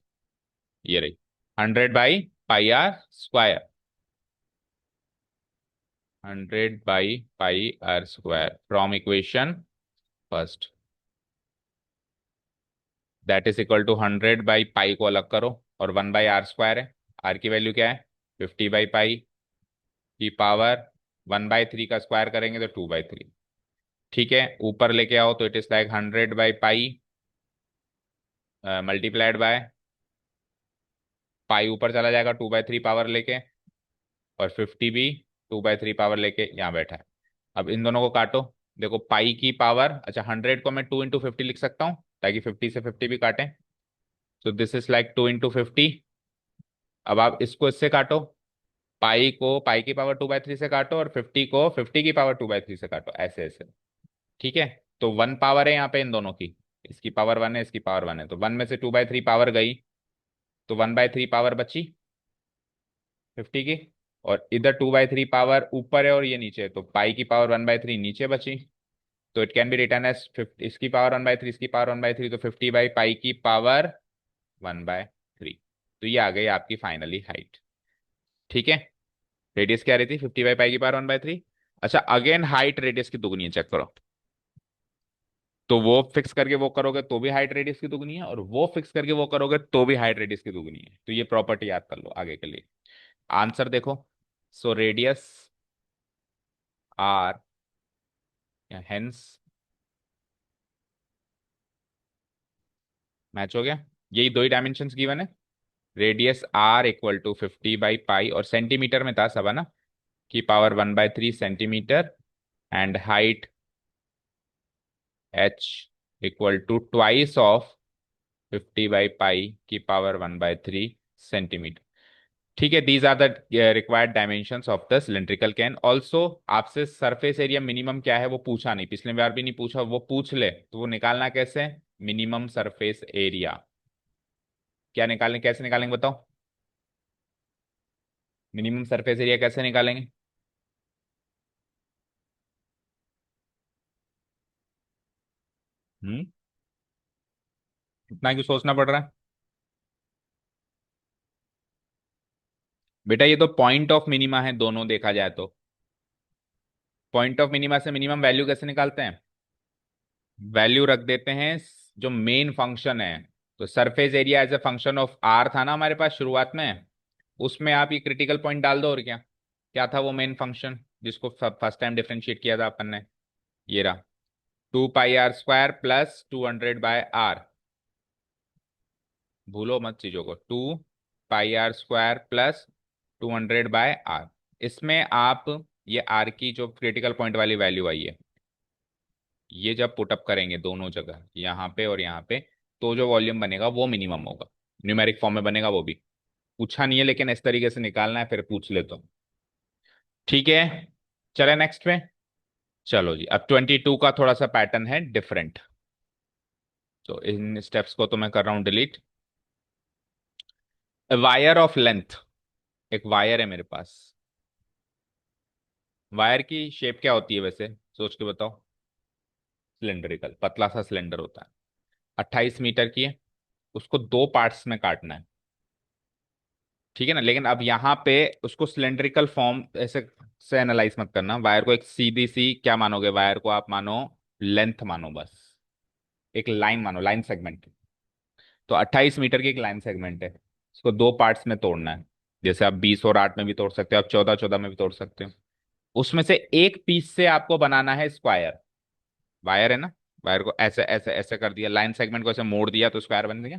ये रही, 100/πr²। 100/πr² from equation first, that is equal to 100/π को अलग करो और 1/r² है। आर की वैल्यू क्या है, 50/π की पावर 1/3 का स्क्वायर करेंगे तो 2/3। ठीक है, ऊपर लेके आओ तो it is like 100/π multiplied by pi, ऊपर चला जाएगा 2/3 पावर लेके, और 50 भी 2/3 पावर लेके यहाँ बैठा है। अब इन दोनों को काटो। देखो पाई की पावर, अच्छा 100 को मैं 2 × 50 लिख सकता हूँ, ताकि 50 से 50 भी काटें। तो दिस इज लाइक 2 × 50। अब आप इसको इससे काटो, पाई को पाई की पावर 2/3 से काटो, और 50 को 50 की पावर 2/3 से काटो, ऐसे ऐसे। ठीक है। तो 1 पावर है यहाँ पे इन दोनों की, इसकी पावर 1 है, इसकी पावर 1 है, तो 1 में से 2/3 पावर गई, तो 1/3 पावर बची 50 की। और इधर 2/3 पावर ऊपर है और ये नीचे है, तो पाई की पावर 1/3 नीचे बची। तो it can be written as इसकी पावर 1/3, इसकी पावर 1/3, तो 50/π की पावर 1/3। तो ये आ गई आपकी फाइनली हाइट। ठीक है। रेडियस क्या रहती, 50/π की पावर 1/3। अच्छा अगेन हाइट रेडियस की दुगनी है, चेक करो। तो वो फिक्स करके वो करोगे तो भी हाइट रेडियस की दुगनी है, और वो फिक्स करके वो करोगे तो भी हाइट रेडियस की दुगनी है। तो ये प्रॉपर्टी याद कर लो आगे के लिए। आंसर देखो, so radius r, hence match हो गया। यही दो ही डायमेंशन गिवन है। रेडियस आर इक्वल टू 50/π, और सेंटीमीटर में था सब, है ना, की power 1/3 centimetre, and height h equal to twice of 50/π की पावर 1/3 सेंटीमीटर। ठीक है, these are the required dimensions of the cylindrical can. Also आपसे सरफेस एरिया मिनिमम क्या है वो पूछा नहीं, पिछले बार भी नहीं पूछा, वो पूछ ले तो वो निकालना कैसे, मिनिमम सरफेस एरिया। क्या निकालें, कैसे निकालेंगे बताओ, मिनिमम सरफेस एरिया कैसे निकालेंगे। हम्म, इतना क्यों सोचना पड़ रहा है बेटा, ये तो पॉइंट ऑफ मिनिमा है दोनों, देखा जाए तो पॉइंट ऑफ मिनिमा से मिनिमम वैल्यू कैसे निकालते हैं, वैल्यू रख देते हैं जो मेन फंक्शन है। तो surface area as a function of r था ना हमारे पास शुरुआत में, उसमें आप ये क्रिटिकल पॉइंट डाल दो, और क्या क्या था वो मेन फंक्शन जिसको फर्स्ट टाइम डिफरेंशिएट किया था अपन ने, ये रहा 2πr² प्लस 200/r। भूलो मत चीजों को, 2πr² प्लस 200/r। इसमें आप ये आर की जो क्रिटिकल पॉइंट वाली वैल्यू आई है, ये जब पुटअप करेंगे दोनों जगह, यहाँ पे और यहाँ पे, तो जो वॉल्यूम बनेगा वो मिनिमम होगा, न्यूमेरिक फॉर्म में बनेगा वो भी। पूछा नहीं है लेकिन इस तरीके से निकालना है, फिर पूछ ले तो। ठीक है, चले नेक्स्ट में। चलो जी, अब 22 का थोड़ा सा पैटर्न है डिफरेंट, तो इन स्टेप्स को तो मैं कर रहा हूँ डिलीट। वायर ऑफ लेंथ, एक वायर है मेरे पास। वायर की शेप क्या होती है वैसे, सोच के बताओ। सिलेंड्रिकल, पतला सा सिलेंडर होता है, 28 मीटर की है, उसको दो पार्ट्स में काटना है। ठीक है ना, लेकिन अब यहाँ पे उसको सिलेंड्रिकल फॉर्म ऐसे से एनालाइज मत करना, वायर को एक सीधी सी क्या मानोगे, वायर को आप मानो लेंथ मानो बस, एक लाइन मानो, लाइन सेगमेंट। तो 28 मीटर की एक लाइन सेगमेंट है, इसको दो पार्ट्स में तोड़ना है। जैसे आप 20 और 8 में भी तोड़ सकते हो, आप 14 14 में भी तोड़ सकते हो। उसमें से एक पीस से आपको बनाना है स्क्वायर। वायर है ना, वायर को ऐसे ऐसे ऐसे कर दिया, लाइन सेगमेंट को ऐसे मोड़ दिया तो स्क्वायर बन गया।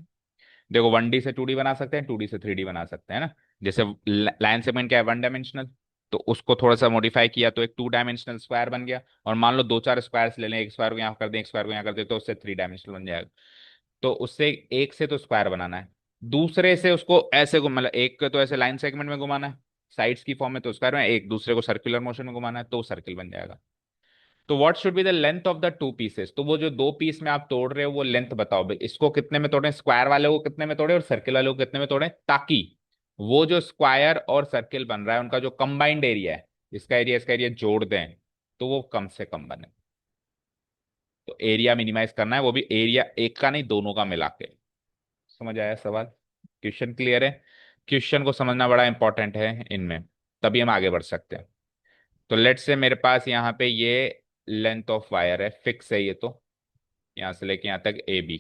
देखो 1D से 2D बना सकते हैं, 2D से 3D बना सकते हैं ना। जैसे लाइन सेगमेंट क्या है, 1 डायमेंशनल, तो उसको थोड़ा सा मॉडिफाई किया तो एक 2 डायमेंशनल स्क्वायर बन गया। और मान लो दो चार स्क्वायर्स ले लें, एक स्क्वायर को यहाँ कर दें, एक स्क्वायर को यहाँ कर दें, तो उससे 3 डायमेंशनल बन जाएगा। तो उससे एक से तो स्क्वायर बनाना है, दूसरे से उसको ऐसे मतलब एक को तो ऐसे लाइन सेगमेंट में घुमाना है साइड्स की फॉर्म में, तो स्क्वायर में, एक दूसरे को सर्कुलर मोशन में घुमाना है तो सर्किल बन जाएगा। तो what should be the length of the 2 pieces, तो वो जो 2 पीस में आप तोड़ रहे हो वो लेंथ बताओ भाई, इसको कितने में तोड़े, स्क्वायर वाले को कितने में तोड़े और सर्किल वाले को कितने में तोड़े, ताकि वो जो स्क्वायर और सर्किल बन रहा है उनका जो कंबाइंड एरिया है, इसका एरिया जोड़ दें तो वो कम से कम बने। तो एरिया मिनिमाइज करना है, वो भी एरिया एक का नहीं दोनों का मिला के। समझ आया सवाल? क्वेश्चन क्लियर है? क्वेश्चन को समझना बड़ा इंपॉर्टेंट है इनमें, तभी हम आगे बढ़ सकते हैं। तो लेट से मेरे पास यहाँ पे ये लेंथ ऑफ वायर है, फिक्स है ये, तो यहाँ से लेके यहाँ तक ए बी,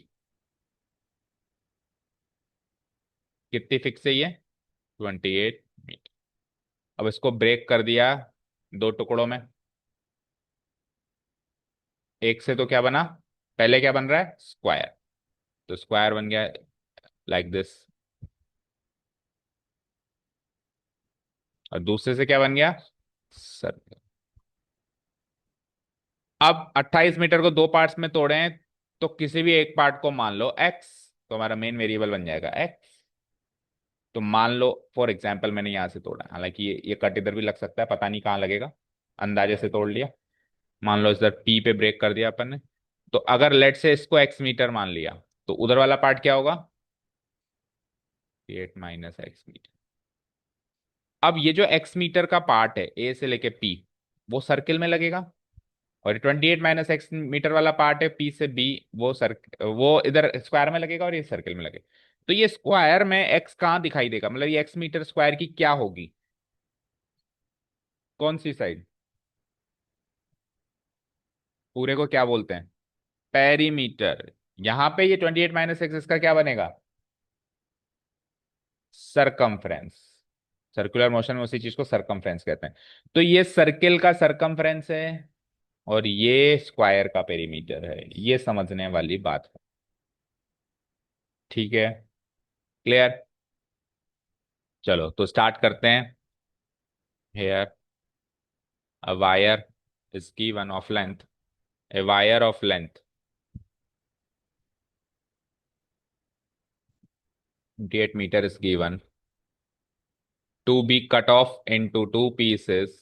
कितनी फिक्स है ये, 28 मीटर। अब इसको ब्रेक कर दिया 2 टुकड़ों में, एक से तो क्या बना, पहले क्या बन रहा है, स्क्वायर, तो स्क्वायर बन गया लाइक दिस, और दूसरे से क्या बन गया, सर्कल। अब 28 मीटर को 2 पार्ट्स में तोड़ें, तो किसी भी एक पार्ट को मान लो एक्स, तो हमारा मेन वेरिएबल बन जाएगा एक्स। तो मान लो फॉर एग्जाम्पल मैंने यहां से तोड़ा, हालांकि ये कट इधर भी लग सकता है, पता नहीं कहाँ लगेगा, अंदाजे से तोड़ लिया। मान लो इधर पी पे ब्रेक कर दिया अपन ने। तो अगर लेट से इसको एक्स मीटर मान लिया, तो उधर वाला पार्ट क्या होगा, 8 - x मीटर। अब ये जो एक्स मीटर का पार्ट है ए से लेके पी, वो सर्किल में लगेगा, और 28 - x मीटर वाला पार्ट है पी से बी, वो इधर स्क्वायर में लगेगा और ये सर्किल में लगेगा। तो ये स्क्वायर में एक्स कहाँ दिखाई देगा, मतलब ये एक्स मीटर स्क्वायर की क्या होगी, कौन सी साइड, पूरे को क्या बोलते हैं, पेरीमीटर। यहां पे ये 28 - x इसका क्या बनेगा, सरकमफ्रेंस। सर्कुलर मोशन में उसी चीज को सरकमफ्रेंस कहते हैं। तो ये सर्किल का सरकमफ्रेंस है, और ये स्क्वायर का पेरीमीटर है, ये समझने वाली बात है। ठीक है, क्लियर? चलो तो स्टार्ट करते हैं। Here a wire is given of length, a wire of length 28 meter is given to be cut off into 2 pieces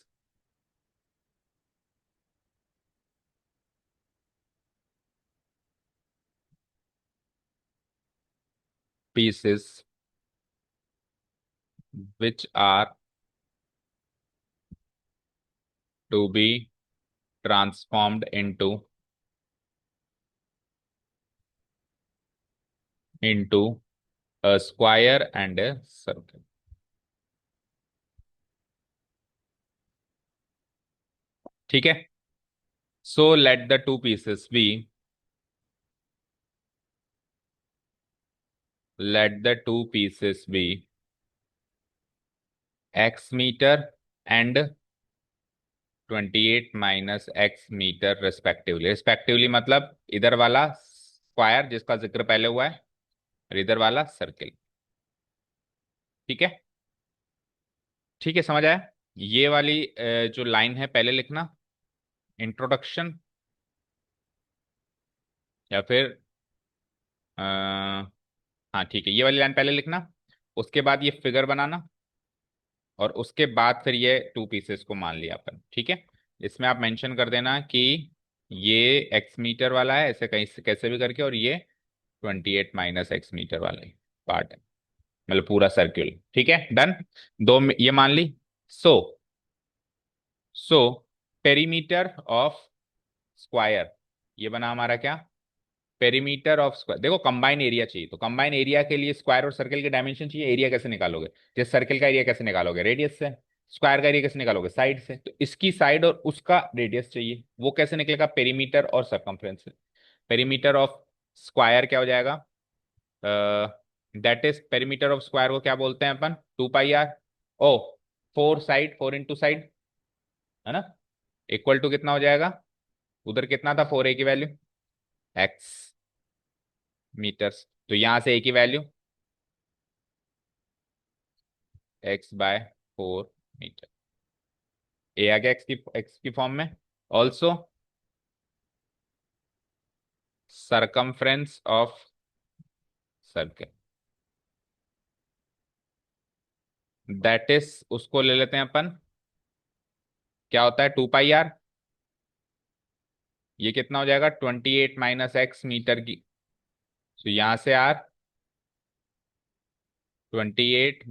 which are to be transformed into a square and a circle। ठीक है, so let the two pieces be x meter and 28 - x metre respectively. Respectively मतलब इधर वाला square जिसका जिक्र पहले हुआ है, और इधर वाला सर्किल। ठीक है, ठीक है, समझ आया? ये वाली जो लाइन है पहले लिखना, इंट्रोडक्शन, या फिर हाँ ठीक है, ये वाली लाइन पहले लिखना, उसके बाद ये फिगर बनाना, और उसके बाद फिर ये 2 पीसेस को मान लिया अपन। ठीक है, इसमें आप मेंशन कर देना कि ये एक्स मीटर वाला है, ऐसे कहीं से कैसे भी करके, और ये 28 - x मीटर वाला पार्ट है, मतलब पूरा सर्किल। ठीक है, डन। ये मान ली। सो सो पेरीमीटर ऑफ स्क्वायर, ये बना हमारा क्या, पेरीमीटर ऑफ स्क्वायर। देखो कंबाइन एरिया चाहिए, तो कंबाइन एरिया के लिए स्क्वायर और सर्किल के डायमेंशन चाहिए, एरिया कैसे निकालोगे, जैसे सर्किल का एरिया कैसे निकालोगे, रेडियस से, स्क्वायर का एरिया कैसे निकालोगे, साइड से। तो इसकी साइड और उसका रेडियस चाहिए, वो कैसे निकलेगा, पेरीमीटर और सरकमफ्रेंस से। पेरीमीटर ऑफ स्क्वायर क्या हो जाएगा, that is perimeter of square को क्या बोलते हैं अपन, 2 पाई आर। ओ, 4 साइड, 4 इंटू साइड, है ना, इक्वल टू कितना हो जाएगा, उधर कितना था 4a की वैल्यू, एक्स मीटर्स, तो यहां से a की वैल्यू x/4 मीटर। ए आ गया एक्स की फॉर्म में। Also circumference of circle, that is, उसको ले लेते हैं अपन, क्या होता है 2 पाई आर। ये कितना हो जाएगा 28 - x मीटर की, तो यहां से आर 28 -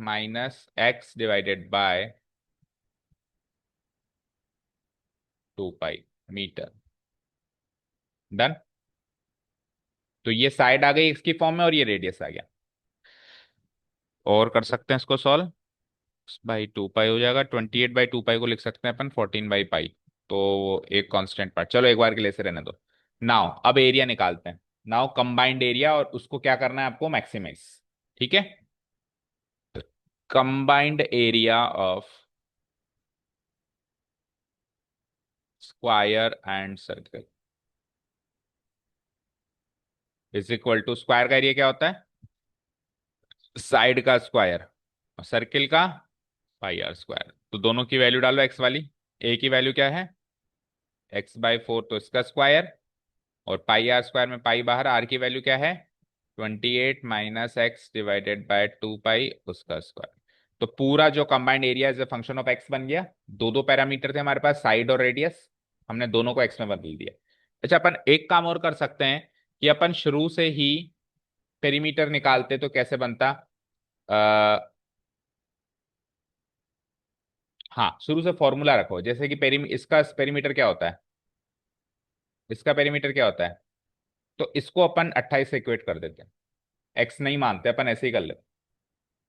x/2 मीटर। डन। तो ये साइड आ गई इसकी फॉर्म में और ये रेडियस आ गया। और कर सकते हैं इसको सॉल्व। बाई 2 पाई हो जाएगा, 28/2 पाई को लिख सकते हैं अपन 14/पाई। तो एक कांस्टेंट पार्ट, चलो एक बार के लिए से रहने दो। नाउ अब एरिया निकालते हैं। नाउ कंबाइंड एरिया, और उसको क्या करना है आपको, मैक्सिमाइज। ठीक है। Combined area of square and circle is equal to, square का एरिया क्या होता है, साइड का स्क्वायर, और सर्किल का πr²। तो दोनों की वैल्यू डालो, एक्स वाली, ए की वैल्यू क्या है x/4, तो इसका स्क्वायर, और πr² में पाई बाहर, आर की वैल्यू क्या है 28 - x/2 पाई, उसका स्क्वायर। तो पूरा जो combined area as a function of x बन गया। दो दो पैरामीटर थे हमारे पास, साइड और रेडियस, हमने दोनों को एक्स में बदल दिया। अच्छा, अपन एक काम और कर सकते हैं कि अपन शुरू से ही पेरीमीटर निकालते तो कैसे बनता। हाँ, शुरू से फॉर्मूला रखो, जैसे कि इसका पेरीमीटर क्या होता है, इसका पेरीमीटर क्या होता है, तो इसको अपन 28 से इक्वेट कर देते हैं। एक्स नहीं मानते अपन, ऐसे ही कर लेते।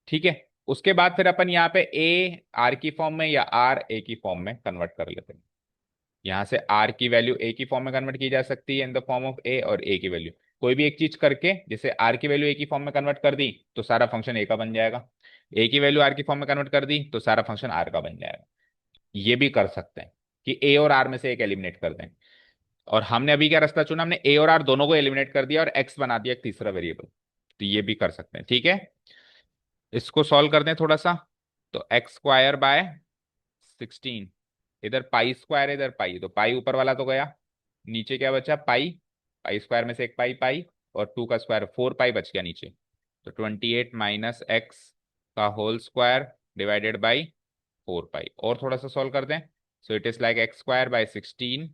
ठीक है। उसके बाद फिर अपन यहाँ पे ए आर की फॉर्म में या आर ए की फॉर्म में कन्वर्ट कर लेते हैं। यहाँ से आर की वैल्यू ए की फॉर्म में कन्वर्ट की जा सकती है इन द फॉर्म ऑफ ए, और ए की वैल्यू कोई भी एक चीज करके, जैसे आर की वैल्यू ए की फॉर्म में कन्वर्ट कर दी तो सारा फंक्शन ए का बन जाएगा। ए की वैल्यू आर की फॉर्म में कन्वर्ट कर दी तो सारा फंक्शन आर का बन जाएगा। ये भी कर सकते हैं कि ए और आर में से एक एलिमिनेट कर दें। और हमने अभी क्या रास्ता चुना, हमने ए और आर दोनों को एलिमिनेट कर दिया और एक्स बना दिया एक तीसरा वेरिएबल। तो ये भी कर सकते हैं, ठीक है। इसको सॉल्व कर दें थोड़ा सा। तो x² / 16, इधर π² इधर पाई, तो पाई ऊपर वाला तो गया, नीचे क्या बचा पाई, π² में से एक पाई पाई, और 2 का स्क्वायर 4 पाई बच गया नीचे। तो 28 - x का होल स्क्वायर डिवाइडेड बाई 4 पाई। और थोड़ा सा सॉल्व कर दें। So it is like x² / 16,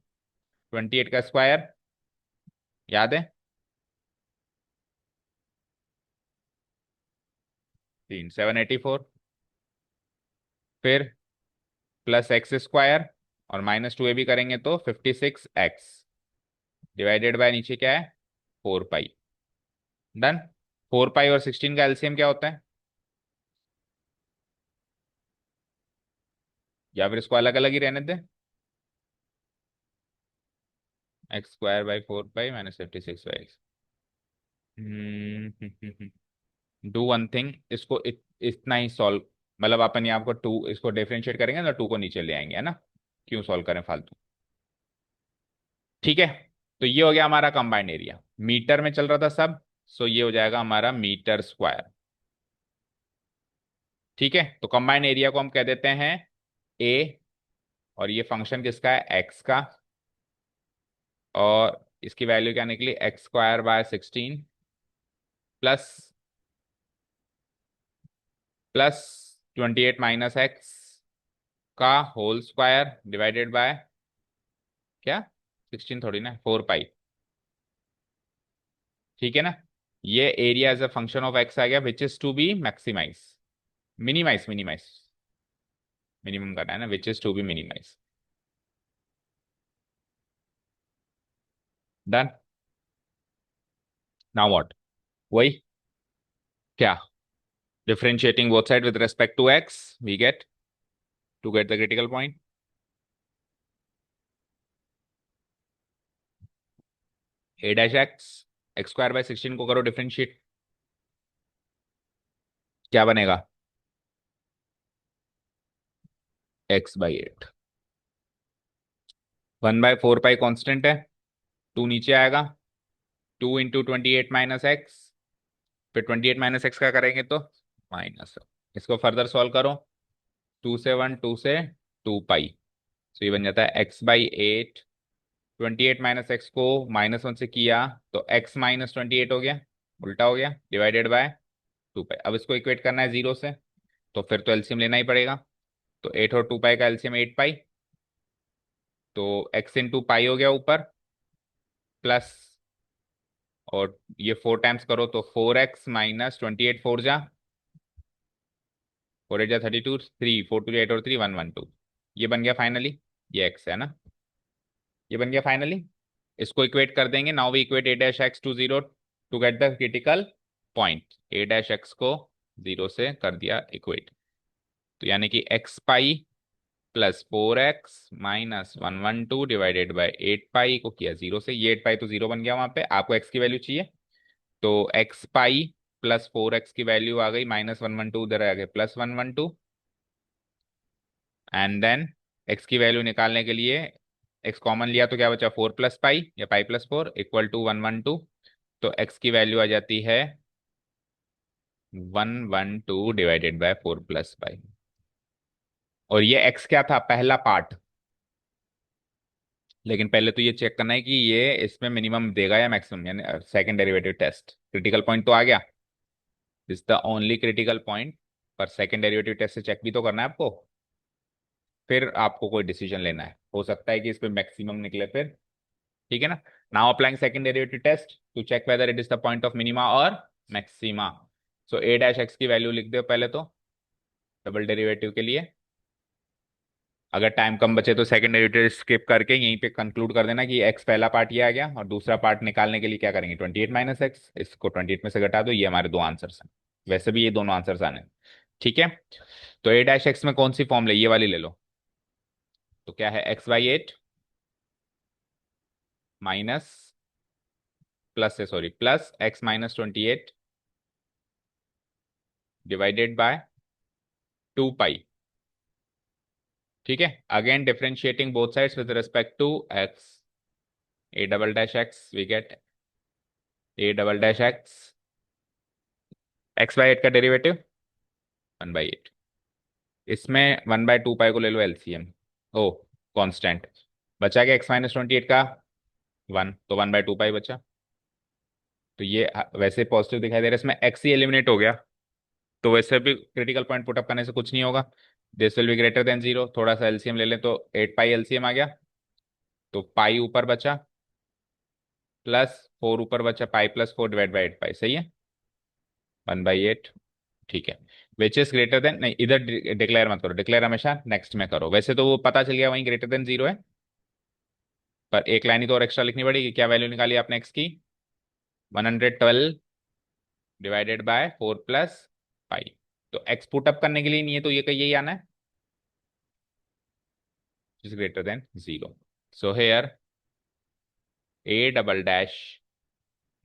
28 का स्क्वायर याद है 3, 784, फिर प्लस x² और -2 भी करेंगे तो 56x डिवाइडेड बाय नीचे क्या है 4 पाई। डन। 4 पाई और 16 का एलसीएम क्या होता है, या फिर इसको अलग अलग ही रहने दें, x² / 4 pi -56x। Do one thing, इसको इतना ही सॉल्व, मतलब अपन यहाँ आपको टू इसको डिफरेंशिएट करेंगे ना, 2 को नीचे ले आएंगे, है ना। क्यों सॉल्व करें फालतू। ठीक है। तो ये हो गया हमारा कंबाइंड एरिया, मीटर में चल रहा था सब। सो ये हो जाएगा हमारा मीटर स्क्वायर। ठीक है। तो कंबाइंड एरिया को हम कह देते हैं ए, और ये फंक्शन किसका है एक्स का, और इसकी वैल्यू क्या निकली x² / 16 प्लस प्लस 28 - x का होल स्क्वायर डिवाइडेड बाय क्या, 16 थोड़ी ना 4 पाई। ठीक है ना। ये area as a function of x आ गया, which is to be maximize, minimize minimize, minimum करना है ना, which is to be minimize. Done. Now what, वही क्या, differentiating both sides with respect to x, we get, to get the critical point, a dash x² / 16 को करो differentiate, क्या बनेगा x/8। 1/4 पाई constant है, 2 नीचे आएगा, 2 × 28 - x, फिर 28 - x का करेंगे तो माइनस। इसको फर्दर सॉल्व करो, 2 से 1, 2 से 2 पाई, तो ये बन जाता है x/8। 28 माइनस एक्स को -1 से किया तो x -28 हो गया, उल्टा हो गया, डिवाइडेड बाय 2 पाई। अब इसको इक्वेट करना है 0 से, तो फिर तो एलसीएम लेना ही पड़ेगा। तो 8 और 2 पाई का एलसीएम 8 पाई, तो x इंटू पाई हो गया ऊपर, प्लस, और ये 4 टाइम्स करो तो 4x -28, 4 जा 4 8 जा 32, 3 4 2 8 और 3 112। ये बन गया फाइनली, ये x है ना, ये बन गया फाइनली। इसको इक्वेट कर देंगे। Now we equate a-x to 0 to get the critical point. a-x को 0 से कर दिया इक्वेट, तो यानी कि x pi plus 4x -112 divided by 8 पाई को किया 0 से। ये 8 पाई तो 0 बन गया, वहां पे आपको x की वैल्यू चाहिए, तो x पाई प्लस 4x की वैल्यू आ गई, -112 उधर आ गया +112, एंड देन x की वैल्यू निकालने के लिए x कॉमन लिया तो क्या बचा, 4 प्लस पाई या पाई प्लस 4 इक्वल टू 112। तो x की वैल्यू आ जाती है 112 डिवाइडेड बाय 4 प्लस पाई। और ये x क्या था, पहला पार्ट। लेकिन पहले तो ये चेक करना है कि ये इसमें मिनिमम देगा या मैक्सिमम, यानी second derivative test. Critical point तो आ गया, this the only critical point, पर सेकंड डेरिवेटिव टेस्ट से चेक भी तो करना है आपको, फिर आपको कोई डिसीजन लेना है। हो सकता है कि इस पे मैक्सिमम निकले फिर, ठीक है ना। Now applying second derivative test to check whether it is the point of minima और मैक्सिमा। सो a-x की वैल्यू लिख दो पहले तो डबल डेरिवेटिव के लिए। अगर टाइम कम बचे तो सेकंड डेरिवेटिव स्किप करके यहीं पे कंक्लूड कर देना कि x पहला पार्ट ये आ गया, और दूसरा पार्ट निकालने के लिए क्या करेंगे, 28 माइनस एक्स, इसको 28 में से घटा दो। ये हमारे दो आंसर्स हैं, वैसे भी ये दोनों आंसर्स आने हैं, ठीक है। तो a-x में कौन सी फॉर्म ले, ये वाली ले लो। तो क्या है, x/8 माइनस, प्लस से sorry, plus x -28 divided by 2 pi, ठीक है। Again differentiating both sides with respect to x, a'-x we get a'-x, x/8 का डेरिवेटिव 1/8। इसमें 1/2 पाई को ले लो एलसीएम, ओ कांस्टेंट, बचा क्या x -28 का 1, तो 1/2 पाई बचा। तो ये वैसे पॉजिटिव दिखाई दे रहा है, इसमें x ही एलिमिनेट हो गया, तो वैसे भी क्रिटिकल पॉइंट पुटअप करने से कुछ नहीं होगा। This will be greater than 0, थोड़ा सा एलसीएम ले लें तो 8 पाई एलसीएम आ गया, तो पाई ऊपर बचा, प्लस 4 ऊपर बचा, पाई प्लस 4 डिवाइड बाई 8 पाई, सही है, 1/8, ठीक है। विच इज ग्रेटर देन, नहीं इधर डिक्लेयर मत करो, डिक्लेयर हमेशा नेक्स्ट में करो। वैसे तो वो पता चल गया वहीं ग्रेटर देन 0 है, पर एक लाइन ही तो और एक्स्ट्रा लिखनी पड़ेगी। क्या वैल्यू निकाली आपने एक्स की, 112 डिवाइडेड बाय 4 प्लस पाई। तो एक्स पुटअप करने के लिए नहीं है, तो ये का यही आना है, is greater than 0। So here a'-,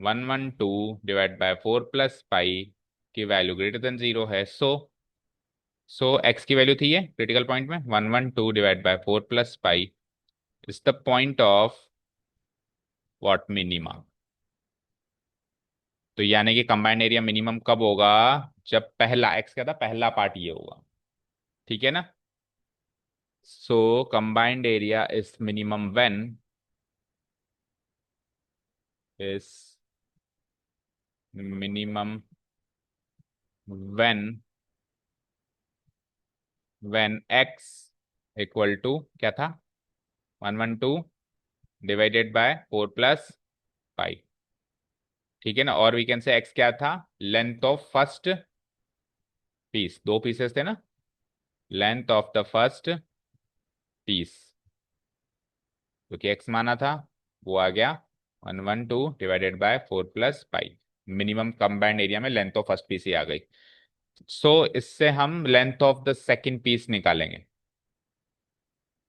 112 divide by 4 plus पाई की वैल्यू ग्रेटर देन 0 है। सो एक्स की वैल्यू थी ये क्रिटिकल पॉइंट में 112 divide by 4 plus pi is the point of what, minima. तो यानी कि कंबाइंड एरिया मिनिमम कब होगा, जब पहला एक्स क्या था, पहला पार्ट ये होगा, ठीक है ना। So combined area is minimum when is minimum when x equal to क्या था, 112 डिवाइडेड बाय 4 प्लस पाई, ठीक है ना। और वी कैन से एक्स क्या था, लेंथ ऑफ फर्स्ट पीस, दो पीसेस थे ना, length of the first piece, क्योंकि एक्स माना था, वो आ गया 112 divided by 4 plus pi. Minimum combined area में लेंथ ऑफ फर्स्ट पीस ही आ गई। इससे हम length of the second piece निकालेंगे,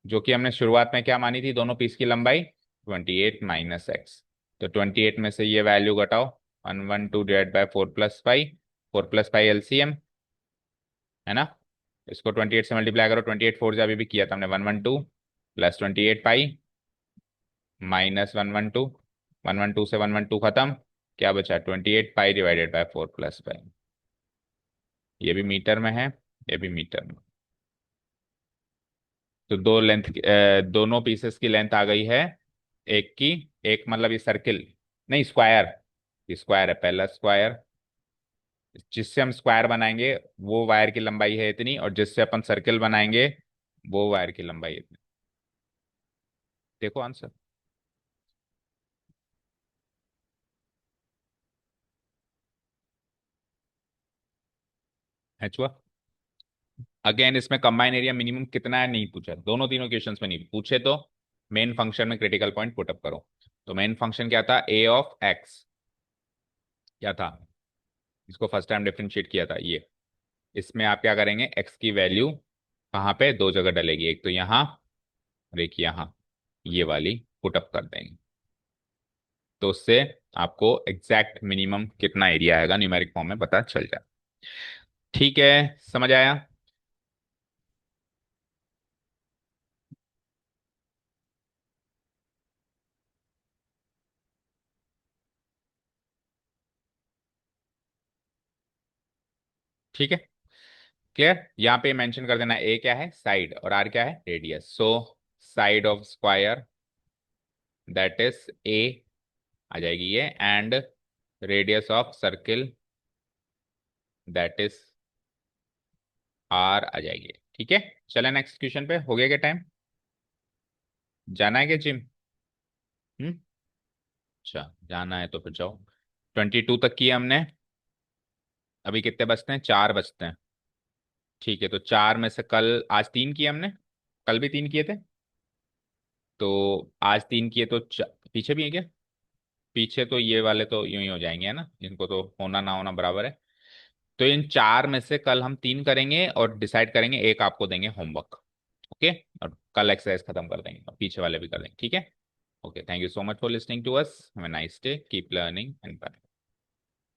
जो कि हमने शुरुआत में क्या मानी थी, दोनों पीस की लंबाई 28 माइनस एक्स। तो 28 में से ये वैल्यू घटाओ, 112 divide by 4 plus pi, 4 plus pi LCM है ना। इसको 28 से मल्टीप्लाई करो, 28 4 से अभी भी किया था हमने, 112 प्लस 28 पाई -112, 112 से 112 खत्म, क्या बचा, 28 पाई डिवाइडेड बाय 4 प्लस पाई। ये भी मीटर में है, ये भी मीटर में। तो दो लेंथ, दोनों पीसेस की लेंथ आ गई है एक की, एक मतलब ये सर्किल, नहीं स्क्वायर, ये स्क्वायर है पहला स्क्वायर, जिससे हम स्क्वायर बनाएंगे वो वायर की लंबाई है इतनी, और जिससे अपन सर्किल बनाएंगे वो वायर की लंबाई इतनी। देखो आंसर। मैच हुआ। अगेन इसमें कंबाइन एरिया मिनिमम कितना है नहीं पूछा, दोनों तीनों क्वेश्चंस में नहीं पूछे, तो मेन फंक्शन में क्रिटिकल पॉइंट पुटअप करो। तो मेन फंक्शन क्या था, ए ऑफ एक्स क्या था, इसको फर्स्ट टाइम डिफरेंशिएट किया था ये। इसमें आप क्या करेंगे, एक्स की वैल्यू कहाँ पे, दो जगह डलेगी, एक तो यहाँ और एक यहाँ, ये वाली पुटअप कर देंगे। तो उससे आपको एग्जैक्ट मिनिमम कितना एरिया आएगा न्यूमेरिक फॉर्म में पता चल जाए। ठीक है, समझ आया। ठीक है, क्लियर। यहाँ पे मेंशन कर देना, ए क्या है साइड और आर क्या है radius. So side of square that is a आ जाएगी ये, and radius of circle that is r आ जाएगी। ठीक है, चले नेक्स्ट क्वेश्चन पे। हो गया क्या टाइम, जाना है क्या जिम? हम्म। अच्छा जाना है तो फिर जाओ। 22 तक किए हमने, अभी कितने बचते हैं, चार बचते हैं। ठीक है, तो चार में से कल आज तीन किए हमने, कल भी तीन किए थे, तो आज तीन किए तो पीछे भी है क्या, पीछे तो ये वाले तो यूं ही हो जाएंगे है ना, इनको तो होना ना होना बराबर है। तो इन चार में से कल हम तीन करेंगे और डिसाइड करेंगे, एक आपको देंगे होमवर्क। ओके, और कल एक्सरसाइज खत्म कर देंगे और पीछे वाले भी कर देंगे, ठीक है। Okay, thank you so much for listening to us, have a nice day, keep learning and bye.